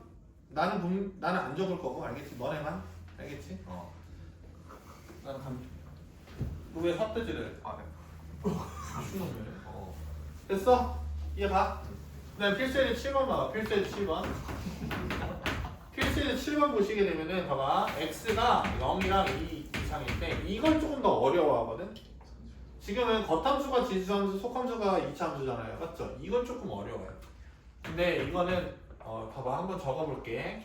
나는 안 적을 거고. 알겠지? 너네만. 알겠지? 나는 너왜 삿대질을? 네. 미친놈이네. 됐어? 이해가? 그다음 필수예제 7번 봐봐. 필수예제 7번. 필수예제 7번 보시게 되면은 봐봐. x가 0이랑 2 이상인데 이걸 조금 더 어려워하거든. 지금은 겉함수가 지수함수, 속함수가 이차함수잖아요. 맞죠? 이건 조금 어려워요. 근데 이거는 봐봐. 한번 적어볼게.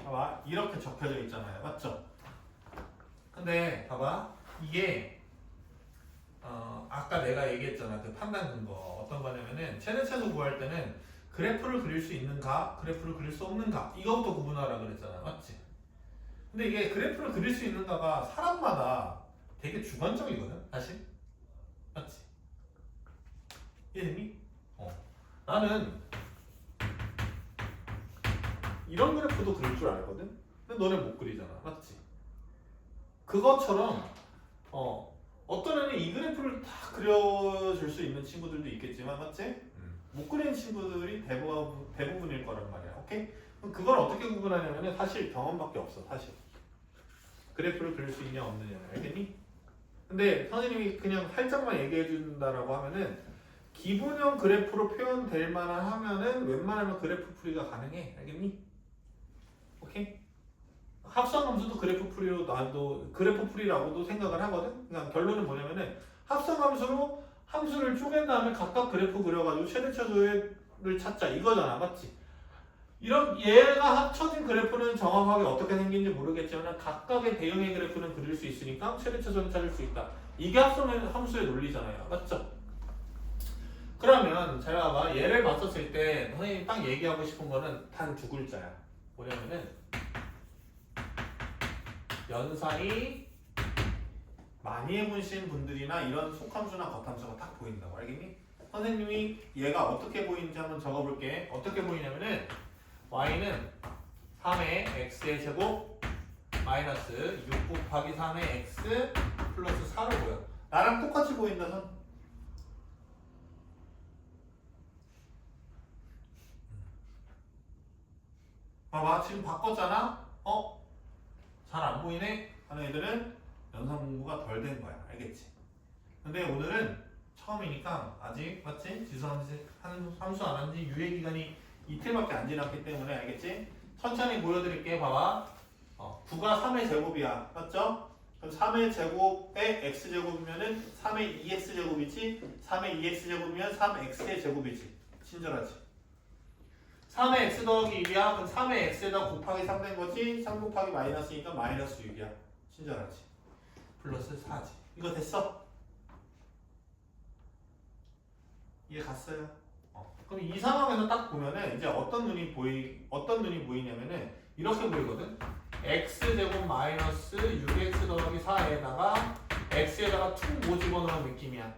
봐봐. 이렇게 적혀져 있잖아요. 맞죠? 근데 봐봐. 이게 아까 내가 얘기했잖아. 그 판단 근거 어떤 거냐면은 최대차수 구할 때는 그래프를 그릴 수 있는가, 그래프를 그릴 수 없는가 이거부터 구분하라 그랬잖아. 맞지? 근데 이게 그래프를 그릴 수 있는가가 사람마다 되게 주관적이거든. 사실. 맞지? 이해됐니? 나는 이런 그래프도 그릴 줄 알거든. 근데 너네 못 그리잖아. 맞지? 그것처럼 어떤 애는 이 그래프를 다 그려줄 수 있는 친구들도 있겠지만, 맞지? 못 그리는 친구들이 대부분일 거란 말이야. 오케이? 그럼 그걸 어떻게 구분하냐면 사실 경험밖에 없어. 사실 그래프를 그릴 수 있냐 없느냐. 알겠니? 근데 선생님이 그냥 살짝만 얘기해 준다라고 하면은 기본형 그래프로 표현될 만한 하면은 웬만하면 그래프 풀이가 가능해. 알겠니? 오케이? 합성함수도 그래프 풀이로 나도 그래프 풀이라고도 생각을 하거든. 그러니까 결론은 뭐냐면은 합성함수로 함수를 쪼갠 다음에 각각 그래프 그려가지고 최대차수를 찾자 이거잖아. 맞지? 이런 얘가 합쳐진 그래프는 정확하게 어떻게 생긴지 모르겠지만 각각의 대응의 그래프는 그릴 수 있으니까 최대차수를 찾을 수 있다. 이게 합성함수의 논리잖아요. 맞죠? 그러면 잘 봐봐. 얘를 봤었을 때 선생님이 딱 얘기하고 싶은 거는 단 두 글자야. 뭐냐면은 연산이 많이 해보신 분들이나 이런 속함수나 겉함수가 딱 보인다고. 알겠니? 선생님이 얘가 어떻게 보이는지 한번 적어볼게. 어떻게 보이냐면은 y는 3의 x의 제곱 마이너스 6 곱하기 3의 x 플러스 4로 보여. 나랑 똑같이 보인다 선. 봐봐 지금 바꿨잖아. 잘 안 보이네 하는 애들은 연산 공부가 덜 된 거야. 알겠지? 근데 오늘은 처음이니까 아직 맞지? 지수함수 함수 안 한지 유예 기간이 이틀밖에 안 지났기 때문에 알겠지? 천천히 보여드릴게. 봐봐. 9가 3의 제곱이야. 맞죠? 그럼 3의 제곱에 x제곱이면은 3의 2x제곱이지 3의 2x제곱이면 3x의 제곱이지. 친절하지? 3의 x 더하기 1이야. 그럼 3의 x에다 곱하기 3 된 거지. 3 곱하기 마이너스니까 마이너스 6이야. 친절하지? 플러스 4지. 이거 됐어? 이해 갔어요? 그럼 이 상황에서 딱 보면은 이제 어떤 눈이 보이냐면은 이렇게 보이거든. x 제곱 마이너스 6x 더하기 4에다가 x에다가 툭 뭐 집어넣은 느낌이야.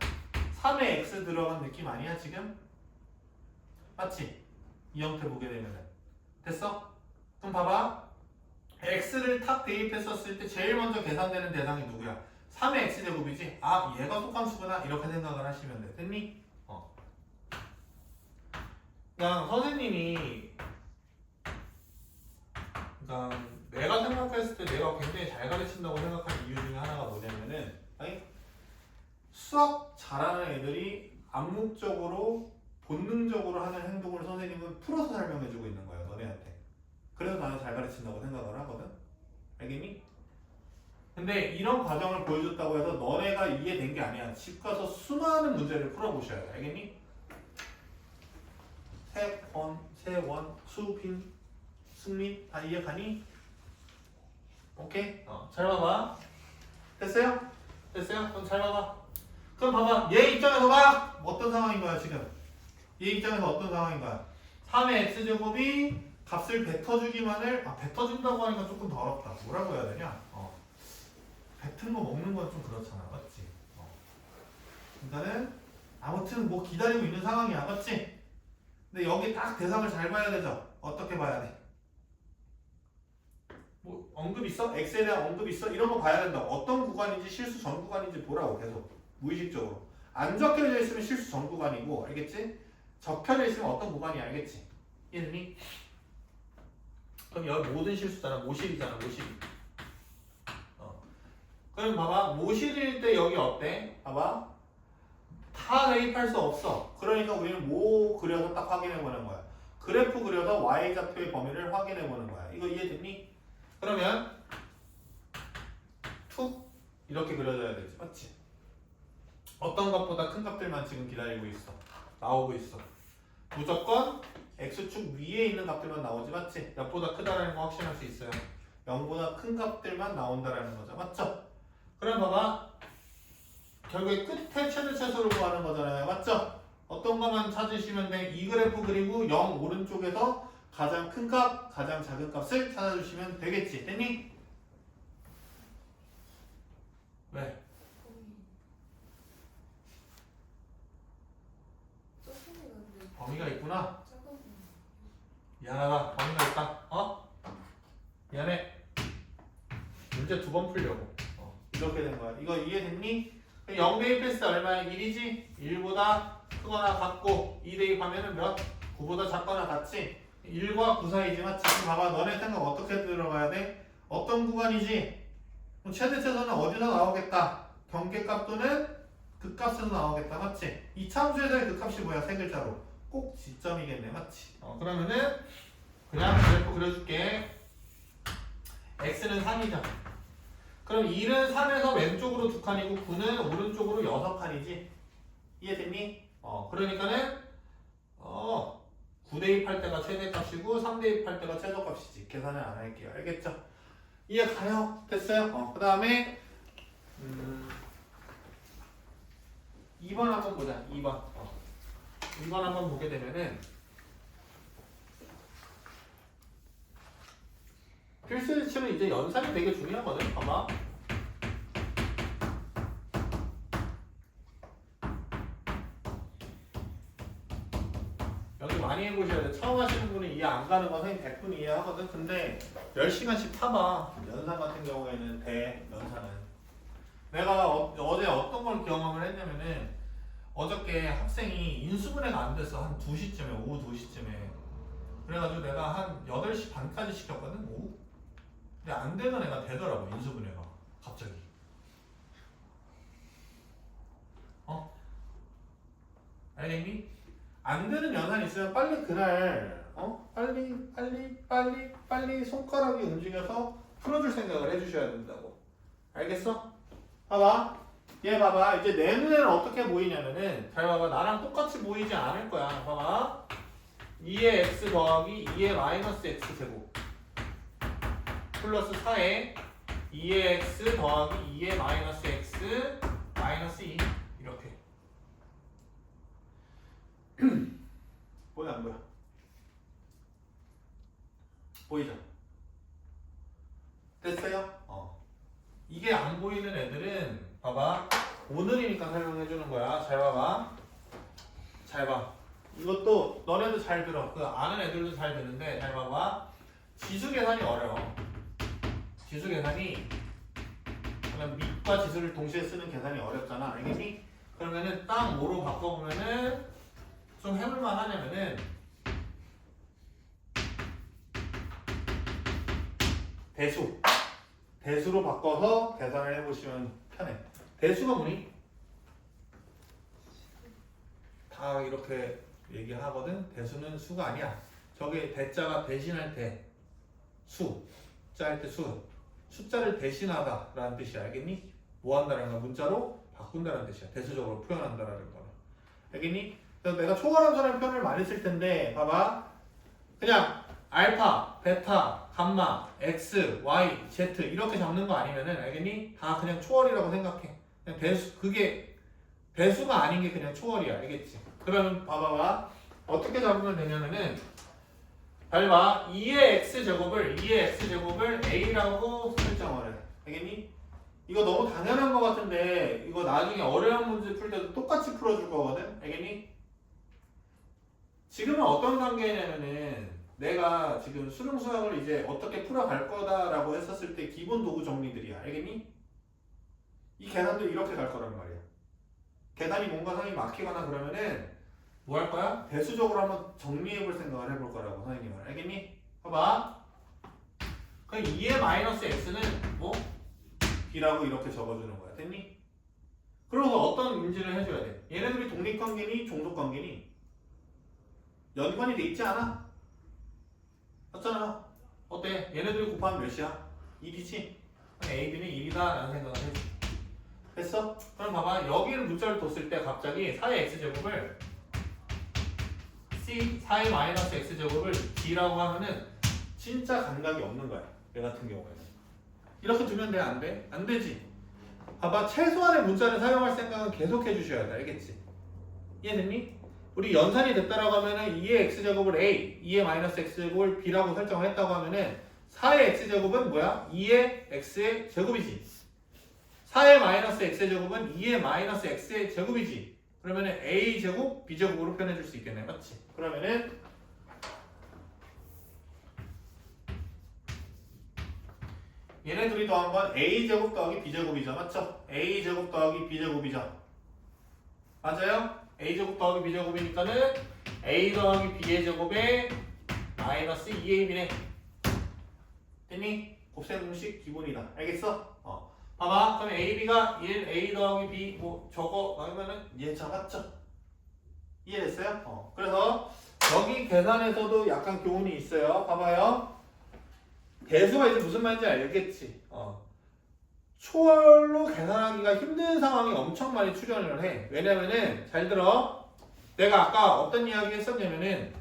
3의 x 들어간 느낌 아니야 지금? 맞지? 이 형태 보게 되면은 됐어? 그럼 봐봐. x를 탁 대입했었을 때 제일 먼저 계산되는 대상이 누구야? 3의 x제곱이지? 아 얘가 속함수구나 이렇게 생각을 하시면 돼. 됐니? 그냥 선생님이 그러니까 내가 생각했을 때 내가 굉장히 잘 가르친다고 생각하는 이유 중에 하나가 뭐냐면은 아니, 수학 잘하는 애들이 암묵적으로 본능적으로 하는 행동을 선생님은 풀어서 설명해주고 있는 거야 너네한테. 그래서 나는 잘 가르친다고 생각을 하거든. 알겠니? 근데 이런 과정을 보여줬다고 해서 너네가 이해된 게 아니야. 집 가서 수많은 문제를 풀어보셔야 돼. 알겠니? 세원, 수빈, 승민 다 이해가니? 오케이? 잘 봐봐. 됐어요? 됐어요? 그럼 잘 봐봐. 그럼 봐봐. 얘 입장에서 봐. 어떤 상황인 거야 지금? 얘 입장에서 어떤 상황인 거야? 3의 x제곱이 값을 뱉어주기만을 뱉어준다고 하니까 조금 더 어렵다. 뭐라고 해야 되냐? 뱉은 거 먹는 건 좀 그렇잖아. 맞지? 그러니까는 아무튼 뭐 기다리고 있는 상황이야. 맞지? 근데 여기 딱 대상을 잘 봐야 되죠? 어떻게 봐야 돼? 뭐 언급 있어? x에 대한 언급 있어? 이런 거 봐야 된다. 어떤 구간인지 실수 전 구간인지 보라고 계속 무의식적으로. 안 적혀져 있으면 실수 전 구간이고 알겠지? 적혀져 있으면 어떤 구간이 알겠지? 이해됐니? 그럼 여기 모든 실수잖아. 모실이잖아. 모실. 그럼 봐봐. 모실일 때 여기 어때? 봐봐. 다 대입할 수 없어. 그러니까 우리는 뭐 그려서 딱 확인해보는 거야. 그래프 그려서 y좌표의 범위를 확인해보는 거야. 이거 이해됐니? 그러면 툭 이렇게 그려져야 되지. 맞지? 어떤 것보다 큰 값들만 지금 기다리고 있어. 나오고 있어. 무조건 x축 위에 있는 값들만 나오지. 맞지? 몇보다 크다라는 거 확신할 수 있어요. 0보다 큰 값들만 나온다라는 거죠. 맞죠? 그럼 봐봐. 결국에 끝에 최대 최소를 구하는 거잖아요. 맞죠? 어떤 것만 찾으시면 돼? 이 그래프 그리고 0 오른쪽에서 가장 큰 값, 가장 작은 값을 찾아주시면 되겠지. 됐니? 왜? 범위가 있구나. 미안하다. 범위가 있다. 미안해. 문제 2번 풀려고. 이렇게 된 거야. 이거 이해됐니? 0 대입했을 때 얼마야? 1이지? 1보다 크거나 같고 2 대입하면은 몇? 9보다 작거나 같지? 1과 9 사이지. 맞지? 지금 봐봐. 너네 생각 어떻게 들어가야 돼? 어떤 구간이지? 그럼 최대 최소는 어디서 나오겠다? 경계값 또는 극값에서 나오겠다. 맞지? 이 참수에서의 극값이 뭐야? 세 글자로. 꼭 지점이겠네. 맞지? 그러면은 그냥 그래프 그려줄게. x는 3이잖아. 그럼 1은 3에서 왼쪽으로 2칸이고 9는 오른쪽으로 6칸이지. 이해됐니? 그러니까는 9 대입할 때가 최대값이고 3 대입할 때가 최소값이지. 계산을 안 할게요. 알겠죠? 이해 가요? 됐어요? 그 다음에 2번 한번 보자. 2번. 2번 한번 보게 되면은 필수 일치는 이제 연산이 되게 중요하거든. 봐봐. 여기 많이 해보셔야 돼. 처음 하시는 분은 이해 안 가는 거 선생님 100분 이해하거든. 근데 10시간씩 타봐. 연산 같은 경우에는 연산은. 내가 어제 어떤 걸 경험을 했냐면은 어저께 학생이 인수분해가 안 됐어. 한 2시쯤에, 오후 2시쯤에. 그래가지고 내가 한 8시 반까지 시켰거든. 오후. 근데 안 되던 애가 되더라고. 인수분해가 갑자기. 알겠니? 안 되는 연산이 있으면 빨리 그날 빨리 손가락이 움직여서 풀어줄 생각을 해주셔야 된다고. 알겠어? 봐봐. 얘 봐봐. 이제 내 눈에는 어떻게 보이냐면은 잘 봐봐. 나랑 똑같이 보이지 않을 거야. 봐봐. 2의 x 더하기 2의 마이너스 x 제곱 플러스 4의 2의 x 더하기 2의 마이너스 x 마이너스 2 이렇게. 보여 안 보여? 보이죠? 됐어요? 이게 안 보이는 애들은 봐봐. 오늘이니까 설명해 주는 거야. 잘 봐봐. 잘 봐. 이것도 너네도 잘 들어. 그 아는 애들도 잘 듣는데 잘 봐봐. 지수 계산이 어려워. 지수 계산이 그냥 밑과 지수를 동시에 쓰는 계산이 어렵잖아. 알겠니? 그러면은 딱 뭐로 바꿔보면은 좀 해볼만 하냐면은 대수로 바꿔서 계산을 해보시면 편해. 대수가 뭐니? 다 이렇게 얘기하거든. 대수는 수가 아니야. 저게 대자가 대신할 때 수, 자 할 때 수, 숫자를 대신하다 라는 뜻이야. 알겠니? 뭐 한다라는 건 문자로 바꾼다는 뜻이야. 대수적으로 표현한다라는 거는. 알겠니? 그래서 내가 초과함수라는 표현을 많이 쓸 텐데 봐봐. 그냥 알파, 베타, 감마, x, y, z 이렇게 잡는 거 아니면은 알겠니? 다 그냥 초월이라고 생각해. 그냥 대수, 그게 대수가 아닌 게 그냥 초월이야. 알겠지? 그러면 봐봐봐. 어떻게 잡으면 되냐면은 잘 봐. 2의 x제곱을 a라고 설정을 해. 알겠니? 이거 너무 당연한 거 같은데 이거 나중에 어려운 문제 풀 때도 똑같이 풀어줄 거거든? 알겠니? 지금은 어떤 단계냐면은 내가 지금 수능 수학을 이제 어떻게 풀어갈 거다라고 했었을 때 기본 도구 정리들이야. 알겠니? 이 계산도 이렇게 갈 거란 말이야. 계산이 뭔가 선생님이 막히거나 그러면은 뭐 할 거야? 배수적으로 한번 정리해 볼 생각을 해볼 거라고 선생님은. 알겠니? 봐봐. 그럼 2의 마이너스 x는 뭐? b라고 이렇게 적어주는 거야. 됐니? 그러고 어떤 인지를 해줘야 돼? 얘네들이 독립관계니 종속관계니? 연관이 돼 있지 않아? 맞잖아. 어때? 얘네들이 곱하면 몇이야? 1이지? a, b는 1이다 라는 생각을 해줘. 됐어? 그럼 봐봐. 여기를 문자를 뒀을 때 갑자기 4의 x제곱을 4의 마이너스 x제곱을 b라고 하면은 진짜 감각이 없는 거야. 얘 같은 경우에는. 이렇게 두면 돼? 안 돼? 안 되지. 봐봐. 최소한의 문자를 사용할 생각은 계속 해주셔야 돼. 알겠지? 이해됐니? 우리 연산이 됐다라고 하면은 2의 x제곱을 a, 2의 마이너스 x제곱을 b라고 설정을 했다고 하면은 4의 x제곱은 뭐야? 2의 x의 제곱이지. 4의 마이너스 x제곱은 2의 마이너스 x의 제곱이지. 그러면은 a제곱, b제곱으로 표현해 줄 수 있겠네. 맞지? 그러면은 얘네 둘이 더한 건 a제곱 더하기 b제곱이죠. 맞죠? a제곱 더하기 b제곱이죠. 맞아요? a제곱 더하기 b제곱이니까는 a 더하기 b의 제곱에 마이너스 2ab네. 됐니? 곱셈 공식 기본이다. 알겠어? 봐봐. 그럼 ab가 1, a 더하기 b 뭐 저거 하면은 얘 잡았죠? 이해됐어요? 그래서 여기 계산에서도 약간 교훈이 있어요. 봐봐요. 대수가 이제 무슨 말인지 알겠지? 초월로 계산하기가 힘든 상황이 엄청 많이 출현을 해. 왜냐면은 잘 들어. 내가 아까 어떤 이야기 했었냐면은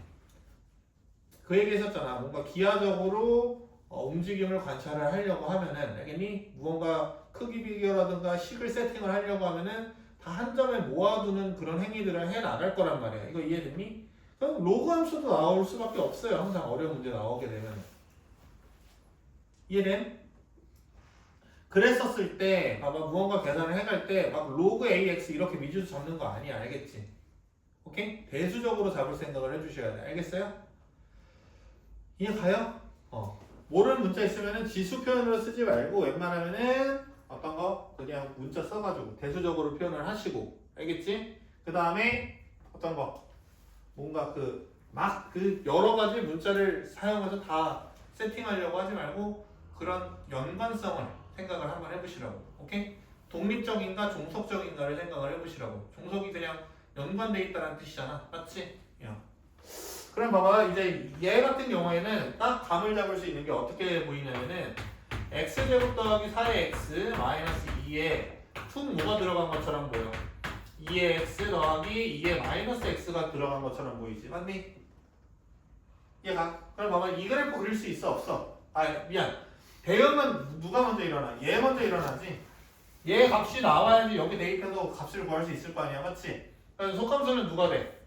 그 얘기 했었잖아. 뭔가 기하적으로 움직임을 관찰을 하려고 하면은 알겠니? 무언가 크기 비교라든가 식을 세팅을 하려고 하면은 다 한 점에 모아두는 그런 행위들을 해 나갈 거란 말이야. 이거 이해됐니? 그럼 로그 함수도 나올 수밖에 없어요. 항상 어려운 문제 나오게 되면. 이해됨? 그랬었을 때 봐봐. 무언가 계산을 해갈 때 막 로그 ax 이렇게 미주수 잡는 거 아니야. 알겠지? 오케이? 대수적으로 잡을 생각을 해주셔야 돼. 알겠어요? 이해 가요? 모르는 문자 있으면은 지수 표현으로 쓰지 말고 웬만하면은 어떤 거 그냥 문자 써가지고 대수적으로 표현을 하시고. 알겠지? 그 다음에 어떤 거 뭔가 막 여러 가지 문자를 사용해서 다 세팅하려고 하지 말고 그런 연관성을 생각을 한번 해보시라고. 오케이? 독립적인가 종속적인가를 생각을 해보시라고. 종속이 그냥 연관돼 있다는 뜻이잖아. 맞지? 그럼 봐봐. 이제 얘 같은 경우에는 딱 감을 잡을 수 있는 게 어떻게 보이냐면은 x제곱 더하기 4의 x 마이너스 2에 툭 뭐가 들어간 것처럼 보여. 2의 x 더하기 2의 마이너스 x가 들어간 것처럼 보이지. 맞니? 얘가. 그럼 봐봐. 이 그래프 그릴 수 있어 없어? 아 미안. 대응은 누가 먼저 일어나? 얘 먼저 일어나지. 얘 값이 나와야지 여기 대입해서 값을 구할 수 있을 거 아니야. 맞지? 그럼 속함수는 누가 돼?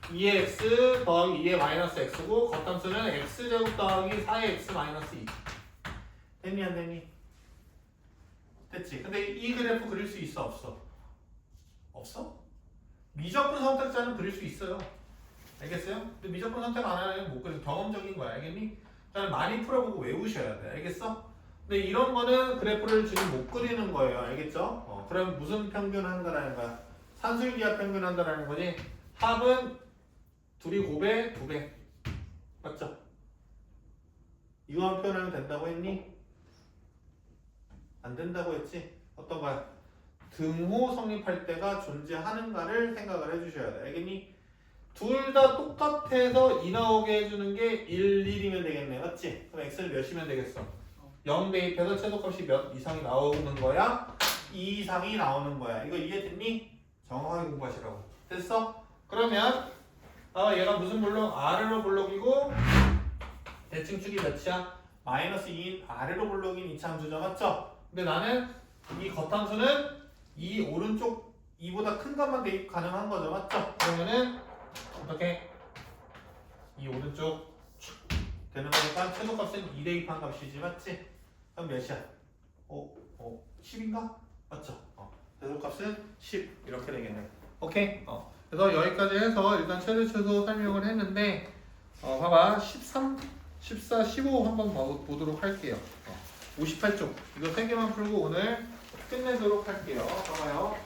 2의 x 더하기 2의 마이너스 x고 겉함수는 x제곱 더하기 4의 x 마이너스 2. 됐니 안 됐니? 됐지? 근데 이 그래프 그릴 수 있어 없어? 없어? 미적분 선택자는 그릴 수 있어요. 알겠어요? 근데 미적분 선택 안 하면 못 그려. 경험적인 거야. 알겠니? 그러니까 많이 풀어보고 외우셔야 돼. 알겠어? 근데 이런 거는 그래프를 지금 못 그리는 거예요. 알겠죠? 그럼 무슨 평균 한다라는 거야? 산술기하 평균 한다라는 거지. 합은 둘이 곱해 2배. 맞죠? 이거만 표현하면 된다고 했니? 안 된다고 했지? 어떤 거야? 등호 성립할 때가 존재하는가를 생각을 해주셔야 돼. 알겠니? 둘 다 똑같아서 2 나오게 해주는 게 1, 1이면 되겠네. 맞지? 그럼 x는 몇이면 되겠어? 0 대입해서 최소값이 몇 이상이 나오는 거야? 2 이상이 나오는 거야. 이거 이해됐니? 정확하게 공부하시라고. 됐어? 그러면 얘가 무슨 블록? 아래로 블록이고 대칭축이 몇이야? 마이너스 2인 아래로 블록인 이차함수죠. 맞죠? 근데 나는 이 겉함수는 이 오른쪽 2보다 큰 것만 대입 가능한 거죠. 맞죠? 그러면은 어떻게? 이 오른쪽 되는 거니까 최소값은 2 대입한 값이지. 맞지? 그럼 몇이야? 10인가? 맞죠? 최소값은 10 이렇게 되겠네. 오케이? 그래서 여기까지 해서 일단 최소 설명을 했는데 봐봐 13, 14, 15 한번 보도록 할게요. 58쪽 이거 3개만 풀고 오늘 끝내도록 할게요. 봐봐요.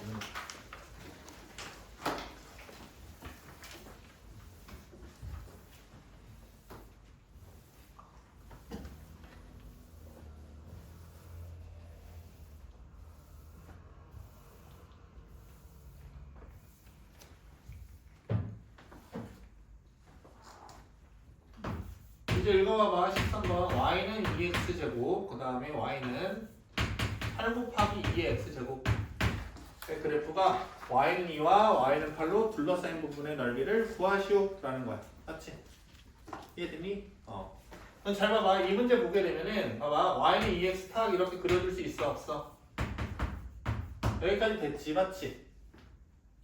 이제 읽어봐봐. 13번 y는 2x제곱 그 다음에 y는 8 곱하기 2의 x제곱. 그래프가 y는 2와 y는 8로 둘러싸인 부분의 넓이를 구하시오 라는 거야. 맞지? 이해됐니? 그럼 잘 봐봐. 이 문제 보게 되면은 봐봐. y는 2x 탁 이렇게 그려줄 수 있어 없어? 여기까지 됐지. 맞지?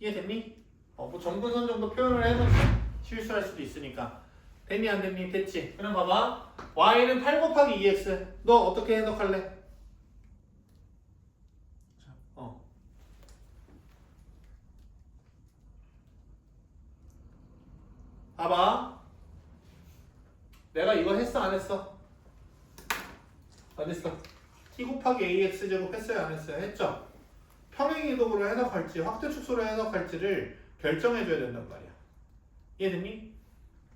이해됐니? 뭐 정근선 정도 표현을 해서 실수할 수도 있으니까. 됐니 안 됐니? 됐지? 그럼 봐봐. y는 8 곱하기 2x. 너 어떻게 해석할래? 봐봐. 내가 이거 했어 안 했어? 안 했어. t 곱하기 ax제곱 했어요 안 했어요? 했죠? 평행이동으로 해석할지 확대축소로 해석할지를 결정해줘야 된단 말이야. 이해됐니?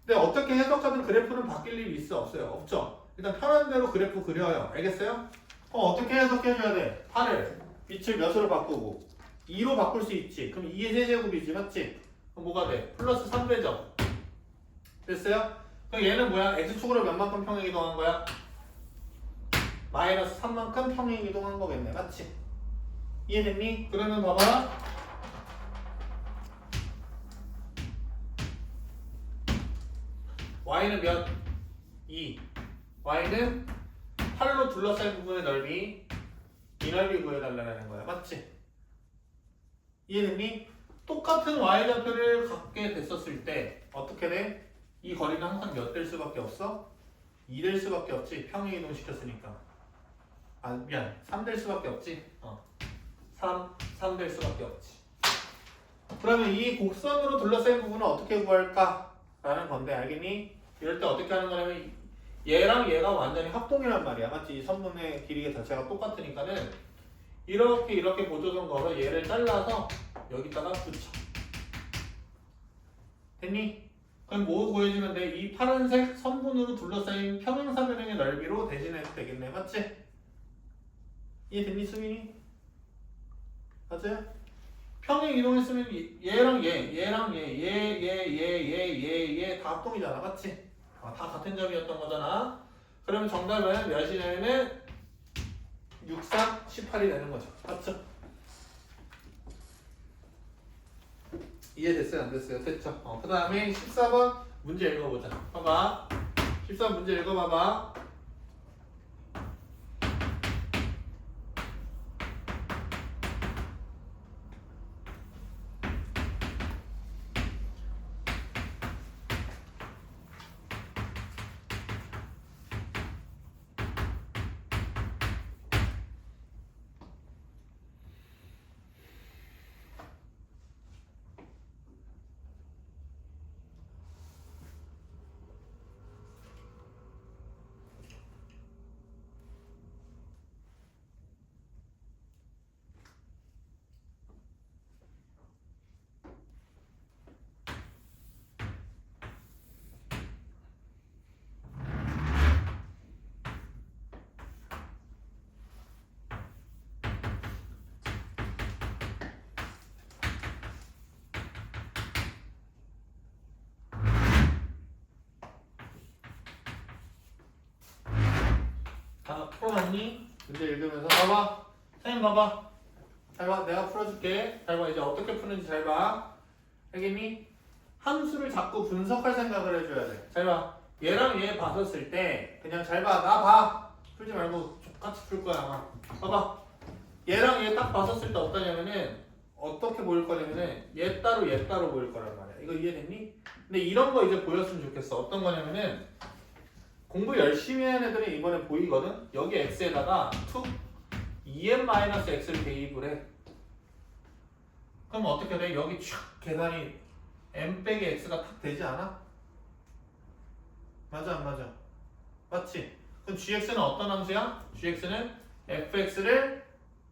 근데 어떻게 해석하든 그래프는 바뀔 일이 있어 없어요? 없죠? 일단 편한 대로 그래프 그려요. 알겠어요? 어떻게 해석해줘야 돼? 8을 빛을 몇으로 바꾸고 2로 바꿀 수 있지. 그럼 2의 세제곱이지. 맞지? 그럼 뭐가 돼? 플러스 3배죠. 됐어요? 그럼 얘는 뭐야? x축으로 몇만큼 평행 이동한 거야? 마이너스 3만큼 평행 이동한 거겠네. 맞지? 이해됐니? 그러면 봐봐. y는 몇? 2. y는 8로 둘러싸인 부분의 넓이 이 넓이 구해달라는 거야. 맞지? 이해됐니? 똑같은 y좌표를 갖게 됐었을 때 어떻게 돼? 이 거리는 항상 몇 될 수밖에 없어? 2 될 수밖에 없지. 평행 이동 시켰으니까. 미안. 3 될 수밖에 없지. 3 될 수밖에 없지. 그러면 이 곡선으로 둘러싸인 부분은 어떻게 구할까? 라는 건데 알겠니? 이럴 때 어떻게 하는 거냐면 얘랑 얘가 완전히 합동이란 말이야. 맞지? 이 선분의 길이 자체가 똑같으니까는 이렇게 보조선 걸어 얘를 잘라서 여기다가 붙여. 됐니? 그럼 뭐 구해주면 돼? 이 파란색 선분으로 둘러싸인 평행사변형의 넓이로 대신해도 되겠네. 맞지? 이해됐니 수민이? 맞아요? 평행 이동했으면 얘랑 얘랑 얘 다 합동이잖아. 맞지? 다 같은 점이었던 거잖아. 그러면 정답은 몇이냐면은 6, 3, 18이 되는 거죠. 맞죠? 이해됐어요? 안 됐어요? 됐죠? 그 다음에 14번 문제 읽어보자. 봐봐. 14번 문제 읽어봐봐. 다 풀어놨니? 문제 읽으면서 봐봐. 선생님 봐봐. 잘 봐. 내가 풀어줄게. 잘 봐. 이제 어떻게 푸는지 잘 봐. 알겠니? 함수를 자꾸 분석할 생각을 해줘야 돼. 잘 봐. 얘랑 얘 봤었을 때 그냥 잘 봐. 나 봐. 풀지 말고 똑같이 풀 거야 아마. 봐봐. 얘랑 얘 딱 봤었을 때 어떠냐면은 어떻게 보일 거냐면은 얘 따로 보일 거란 말이야. 이거 이해됐니? 근데 이런 거 이제 보였으면 좋겠어. 어떤 거냐면은 공부 열심히 하는 애들은 이번에 보이거든? 여기 x에다가 2n-x를 대입을 해. 그럼 어떻게 돼? 여기 촥 계산이 m 빼기 x가 탁 되지 않아? 맞아 안 맞아? 맞지? 그럼 gx는 어떤 함수야? gx는 fx를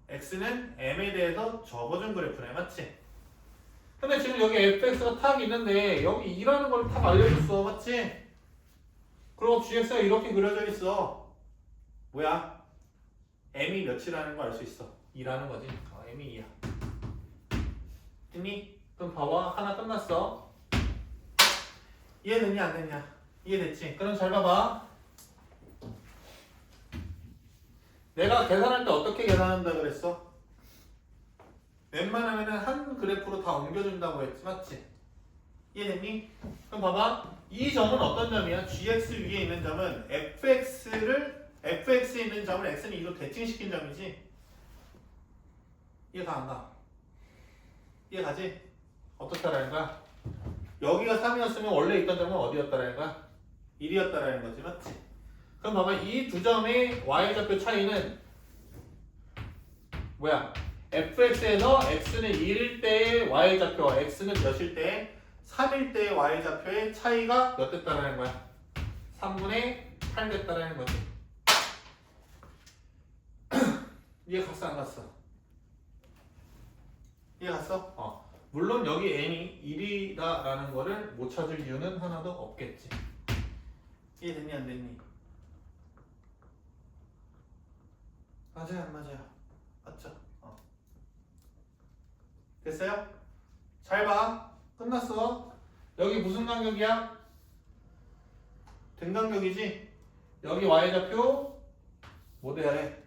x는 m에 대해서 접어준 그래프네. 맞지? 근데 지금 여기 fx가 탁 있는데 여기 2라는 걸 탁 알려줬어. 맞지? 그리고 gx가 이렇게 그려져 있어. 뭐야? m이 몇이라는 거 알 수 있어. 2라는 거지. m이 2야. 됐니? 그럼 봐봐. 하나 끝났어. 이해됐냐 안 됐냐? 이해됐지? 그럼 잘 봐봐. 내가 계산할 때 어떻게 계산한다 그랬어? 웬만하면 한 그래프로 다 옮겨준다고 했지. 맞지? 이해됐니? 그럼 봐봐. 이 점은 어떤 점이야? gx 위에 있는 점은 fx에 있는 점을 x는 2로 대칭시킨 점이지. 이해가 안 가? 이해가지? 어떻다라는 거야? 여기가 3이었으면 원래 있던 점은 어디였다라는 거야? 1이었다라는 거지. 맞지? 그럼 봐봐. 이 두 점의 y좌표 차이는 뭐야? fx에서 x는 1일 때의 y좌표, x는 몇일 때? 3일 때의 y좌표의 차이가 몇 됐다라는 거야? 3분의 8 됐다라는 거지. 이해 갔어 안 갔어? 이해 갔어? 물론 여기 n이 1이다라는 거를 못 찾을 이유는 하나도 없겠지. 이해됐니 안 됐니? 맞아요 안 맞아요? 맞죠? 됐어요? 잘 봐. 끝났어. 여기 무슨 간격이야? 등간격이지? 여기 y좌표 뭐 돼야 돼?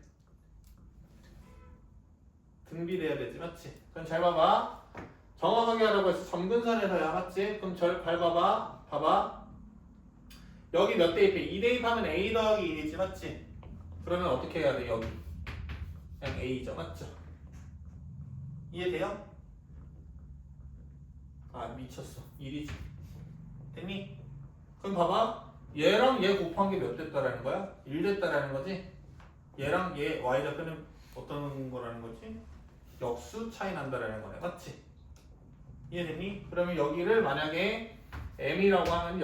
등비돼야 되지. 맞지? 그럼 잘 봐봐. 정확하게 하라고 해서 점근선에서야. 맞지? 그럼 잘 봐봐. 봐봐. 여기 몇 대입해? 2 대입하면 a 더하기 1이지. 맞지? 그러면 어떻게 해야 돼? 여기 그냥 a죠. 맞죠? 이해돼요? 아 미쳤어. 1이지. 됐니? 그럼 봐봐. 얘랑 얘 곱한 게 몇 됐다라는 거야? 1 됐다라는 거지? 얘랑 얘 y좌표는 어떤 거라는 거지? 역수 차이 난다라는 거네. 맞지? 이해됐니? 그러면 여기를 만약에 m이라고 하면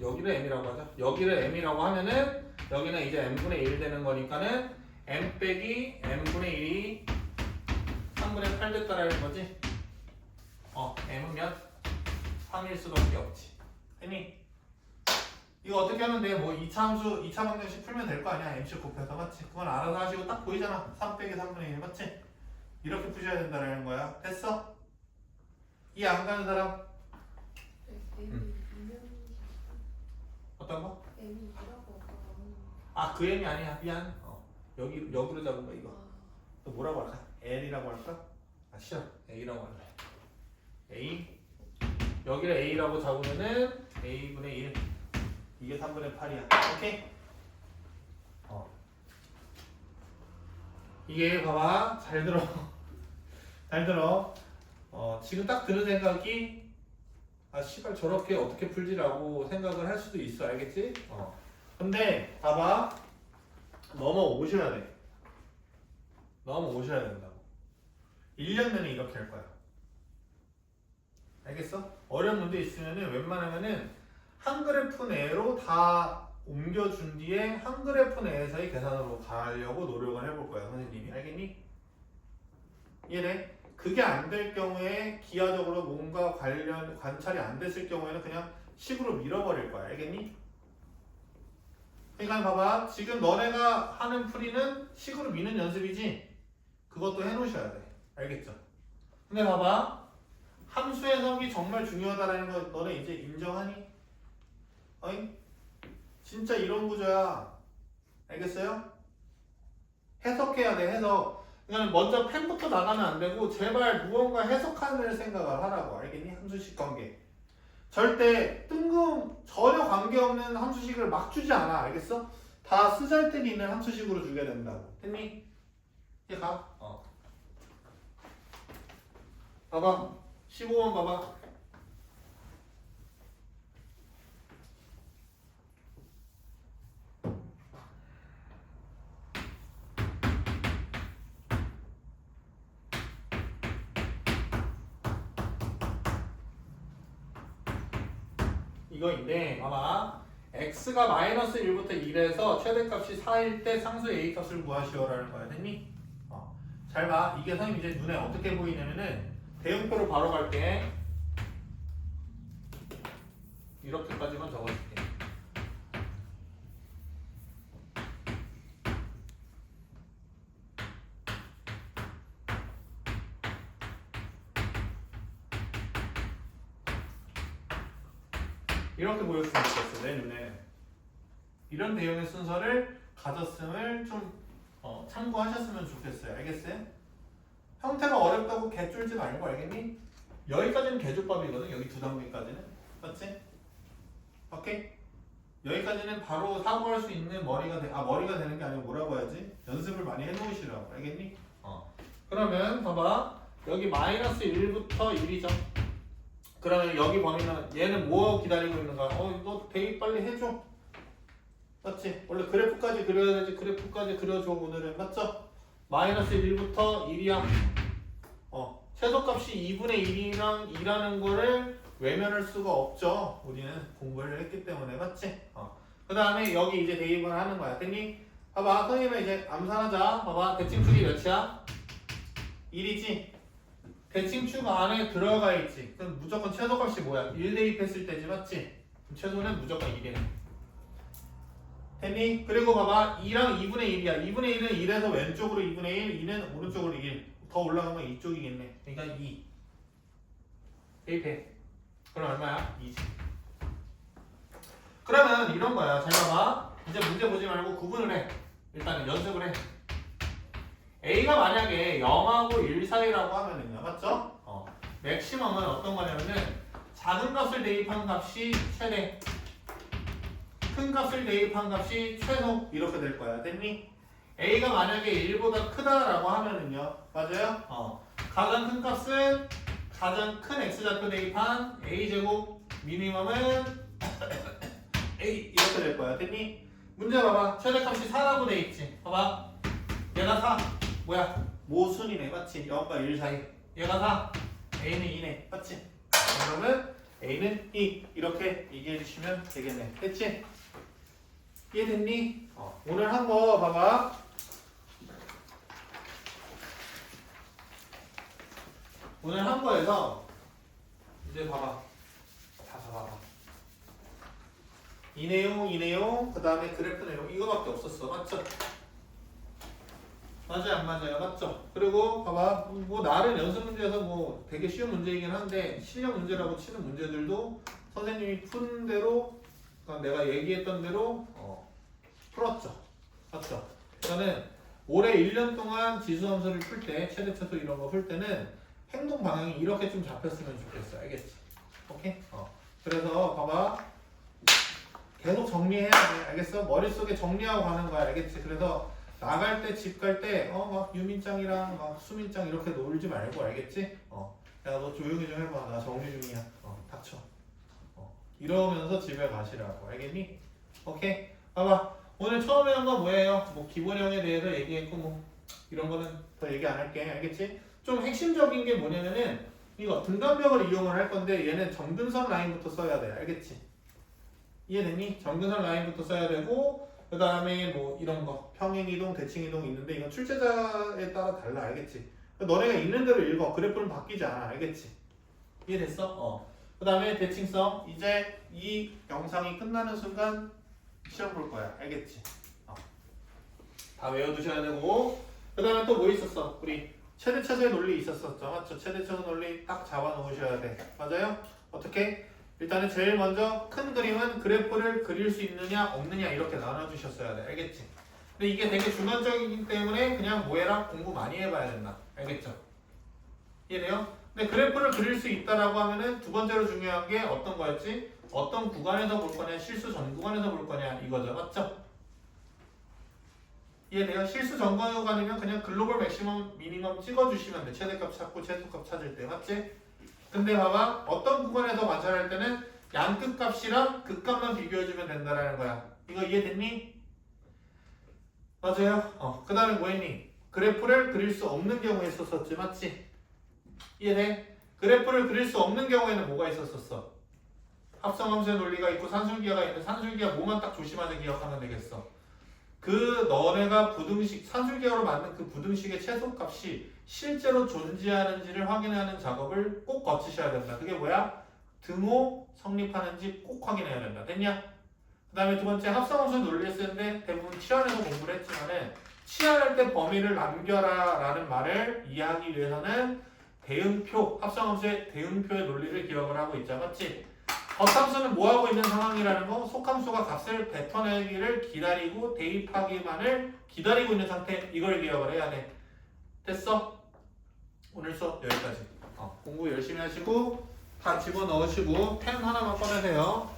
여기를 m이라고 하자. 여기를 m이라고 하면은 여기는 이제 m분의 1 되는 거니까는 m 빼기 m분의 1이 3분의 8 됐다라는 거지? m은 몇? 3일 수밖에 없지. 됐니? 이거 어떻게 하는데 뭐 2차 함수, 2차 방정식 풀면 될 거 아니야? m씩 곱해서. 맞지? 그건 알아서 하시고 딱 보이잖아. 3 빼기 3분의 1 맞지? 이렇게 푸셔야 된다는 거야. 됐어? 이해 안 가는 사람? M이 2면 어떤 거? M이 2라고 아까 아 그 M이 아니야 미안. 여기로 잡은 거 이거. 또 뭐라고 할까? L이라고 할까? 아 싫어 A라고 할래. A 여기를 A라고 잡으면은 A분의 1 이게 3분의 8이야. 오케이? 이게 봐봐 잘 들어 잘 들어. 지금 딱 드는 생각이 아 씨발 저렇게 어떻게 풀지라고 생각을 할 수도 있어. 알겠지? 근데 봐봐 넘어오셔야 돼. 넘어오셔야 된다고. 1년 내내 이렇게 할 거야. 알겠어? 어려운 문제 있으면은 웬만하면은 한 그래프 내로 다 옮겨준 뒤에 한 그래프 내에서의 계산으로 가려고 노력을 해볼 거야 선생님이. 알겠니? 이해돼? 그게 안 될 경우에 기하적으로 뭔가 관찰이 안 됐을 경우에는 그냥 식으로 밀어버릴 거야. 알겠니? 그러니까 봐봐 지금 너네가 하는 풀이는 식으로 미는 연습이지 그것도 해놓으셔야 돼. 알겠죠? 근데 봐봐 함수 해석이 정말 중요하다라는 거 너네 이제 인정하니? 어잉? 진짜 이런 구조야. 알겠어요? 해석해야 돼. 해석. 그러니까 먼저 펜부터 나가면 안 되고 제발 무언가 해석하는 생각을 하라고. 알겠니? 함수식 관계. 절대 전혀 관계없는 함수식을 막 주지 않아. 알겠어? 다 쓰잘데기 있는 함수식으로 주게 된다고. 됐니? 이제 가. 봐봐. 15번 봐봐. 이거인데 봐봐 x가 마이너스 1부터 1에서 최대값이 4일 때 상수 a값을 구하시오라는 거야. 됐니? 잘 봐. 이게 선생님 이제 눈에 어떻게 보이냐면은 대응표로 바로 갈게. 이렇게까지만 적어줄게. 이렇게 보였으면 좋겠어 내 눈에. 이런 대응의 순서를 가졌음을 좀 참고하셨으면 좋겠어요. 알겠어요? 형태가 어렵다고 개쫄지 말고. 알겠니? 여기까지는 개조법이거든. 여기 두 단계까지는. 맞지? 오케이? 여기까지는 바로 사고할 수 있는 머리가 되는 게 아니고 뭐라고 해야지? 연습을 많이 해놓으시라고. 알겠니? 그러면 봐봐 여기 마이너스 1부터 1이죠. 그러면 여기 범위는 얘는 뭐 기다리고 있는 거야? 이거 대입 빨리 해줘. 맞지? 원래 그래프까지 그려야 되지. 그래프까지 그려줘 오늘은. 맞죠? 마이너스 1부터 1이야. 최소값이 2분의 1이랑 2라는 거를 외면할 수가 없죠. 우리는 공부를 했기 때문에. 맞지? 그 다음에 여기 이제 대입을 하는 거야. 됐니? 봐봐 선생님은 이제 암산하자. 봐봐 대칭축이 몇이야? 1이지? 대칭축 안에 들어가 있지. 그럼 무조건 최소값이 뭐야? 1 대입했을 때지. 맞지? 그럼 최소는 무조건 1이네. 됐니? 그리고 봐봐 2랑 2분의 1이야. 2분의 1은 1에서 왼쪽으로 2분의 1, 2는 오른쪽으로 1. 더 올라가면 이쪽이겠네. 그러니까 2 대입해. 그럼 얼마야? 2지. 그러면 이런 거야. 잘 봐봐. 이제 문제 보지 말고 구분을 해. 일단은 연습을 해. A가 만약에 0하고 1 사이라고 하면은요. 맞죠? 맥시멈은 어떤 거냐면은 작은 값을 대입한 값이 최대, 큰 값을 대입한 값이 최소 이렇게 될 거야. 됐니? A가 만약에 1보다 크다라고 하면은요. 맞아요? 가장 큰 값은 가장 큰 x좌표 대입한 a제곱 미니멈은 a 이렇게 될 거야. 됐니? 문제 봐봐. 최대값이 4라고 돼 있지. 봐봐. 얘가 4. 뭐야? 모순이네. 맞지? 0과 1 사이. 얘가 4. a는 2네. 맞지? 그러면 a는 2. 이렇게 얘기해 주시면 되겠네. 됐지? 이해됐니? 오늘 한 거 봐봐. 오늘 한 거에서 이제 봐봐. 다 봐봐. 이 내용, 그 다음에 그래프 내용 이거밖에 없었어. 맞죠? 맞아요, 안 맞아요? 맞죠? 그리고 봐봐. 뭐 나름 연습 문제에서 뭐 되게 쉬운 문제이긴 한데 실력 문제라고 치는 문제들도 선생님이 푼 대로, 그러니까 내가 얘기했던 대로 풀었죠. 맞죠? 저는 올해 1년 동안 지수함수를 풀 때, 최대차수 이런 거 풀 때는 행동 방향이 이렇게 좀 잡혔으면 좋겠어. 알겠지? 오케이? 그래서 봐봐. 계속 정리해야 돼. 알겠어? 머릿속에 정리하고 가는 거야. 알겠지? 그래서 나갈 때, 집 갈 때, 막 유민짱이랑 막 수민짱 이렇게 놀지 말고, 알겠지? 야, 너 조용히 좀 해봐. 나 정리 중이야. 닥쳐. 이러면서 집에 가시라고. 알겠니? 오케이? 봐봐. 오늘 처음에 한 건 뭐예요? 뭐 기본형에 대해서 얘기했고 뭐 이런 거는 더 얘기 안 할게. 알겠지? 좀 핵심적인 게 뭐냐면은 이거 등간벽을 이용을 할 건데 얘는 정근선 라인부터 써야 돼. 알겠지? 이해됐니? 정근선 라인부터 써야 되고 그 다음에 뭐 이런 거 평행이동, 대칭이동 있는데 이건 출제자에 따라 달라. 알겠지? 너네가 있는 대로 읽어. 그래프는 바뀌지 않아. 알겠지? 이해됐어? 그 다음에 대칭성. 이제 이 영상이 끝나는 순간 시험 볼 거야. 알겠지? 다 외워두셔야 되고 그 다음에 또 뭐 있었어? 우리 최대차수의 논리 있었었죠. 맞죠? 최대차수 논리 딱 잡아놓으셔야 돼. 맞아요? 어떻게? 일단은 제일 먼저 큰 그림은 그래프를 그릴 수 있느냐 없느냐 이렇게 나눠주셨어야 돼. 알겠지? 근데 이게 되게 주관적이기 때문에 그냥 뭐 해라? 공부 많이 해봐야 된다. 알겠죠? 이해돼요? 근데 그래프를 그릴 수 있다라고 하면은 두 번째로 중요한 게 어떤 거였지? 어떤 구간에서 볼 거냐, 실수 전 구간에서 볼 거냐 이거죠. 맞죠? 이해돼요? 실수 전 구간이면 그냥 글로벌 맥시멈, 미니멈 찍어주시면 돼. 최대값 찾고 최소값 찾을 때. 맞지? 근데 봐봐. 어떤 구간에서 관찰할 때는 양끝값이랑 극값만 비교해주면 된다라는 거야. 이거 이해됐니? 맞아요? 그 다음에 뭐 했니? 그래프를 그릴 수 없는 경우에 있었었지. 맞지? 이해돼? 그래프를 그릴 수 없는 경우에는 뭐가 있었었어? 합성함수의 논리가 있고 산술기하가 있는데 산술기하 뭐만 딱 조심하게 기억하면 되겠어. 그 너네가 부등식, 산술기하로 만든 그 부등식의 최소값이 실제로 존재하는지를 확인하는 작업을 꼭 거치셔야 된다. 그게 뭐야? 등호 성립하는지 꼭 확인해야 된다. 됐냐? 그 다음에 두 번째 합성함수 논리를 쓰는데 대부분 치환해서 공부를 했지만은 치환할 때 범위를 남겨라 라는 말을 이해하기 위해서는 대응표, 합성함수의 대응표의 논리를 기억을 하고 있자. 맞지? 겉함수는 뭐하고 있는 상황이라는 거? 속함수가 값을 뱉어내기를 기다리고 대입하기만을 기다리고 있는 상태. 이걸 기억을 해야 돼. 됐어? 오늘 수업 여기까지. 공부 열심히 하시고 다 집어넣으시고 펜 하나만 꺼내세요.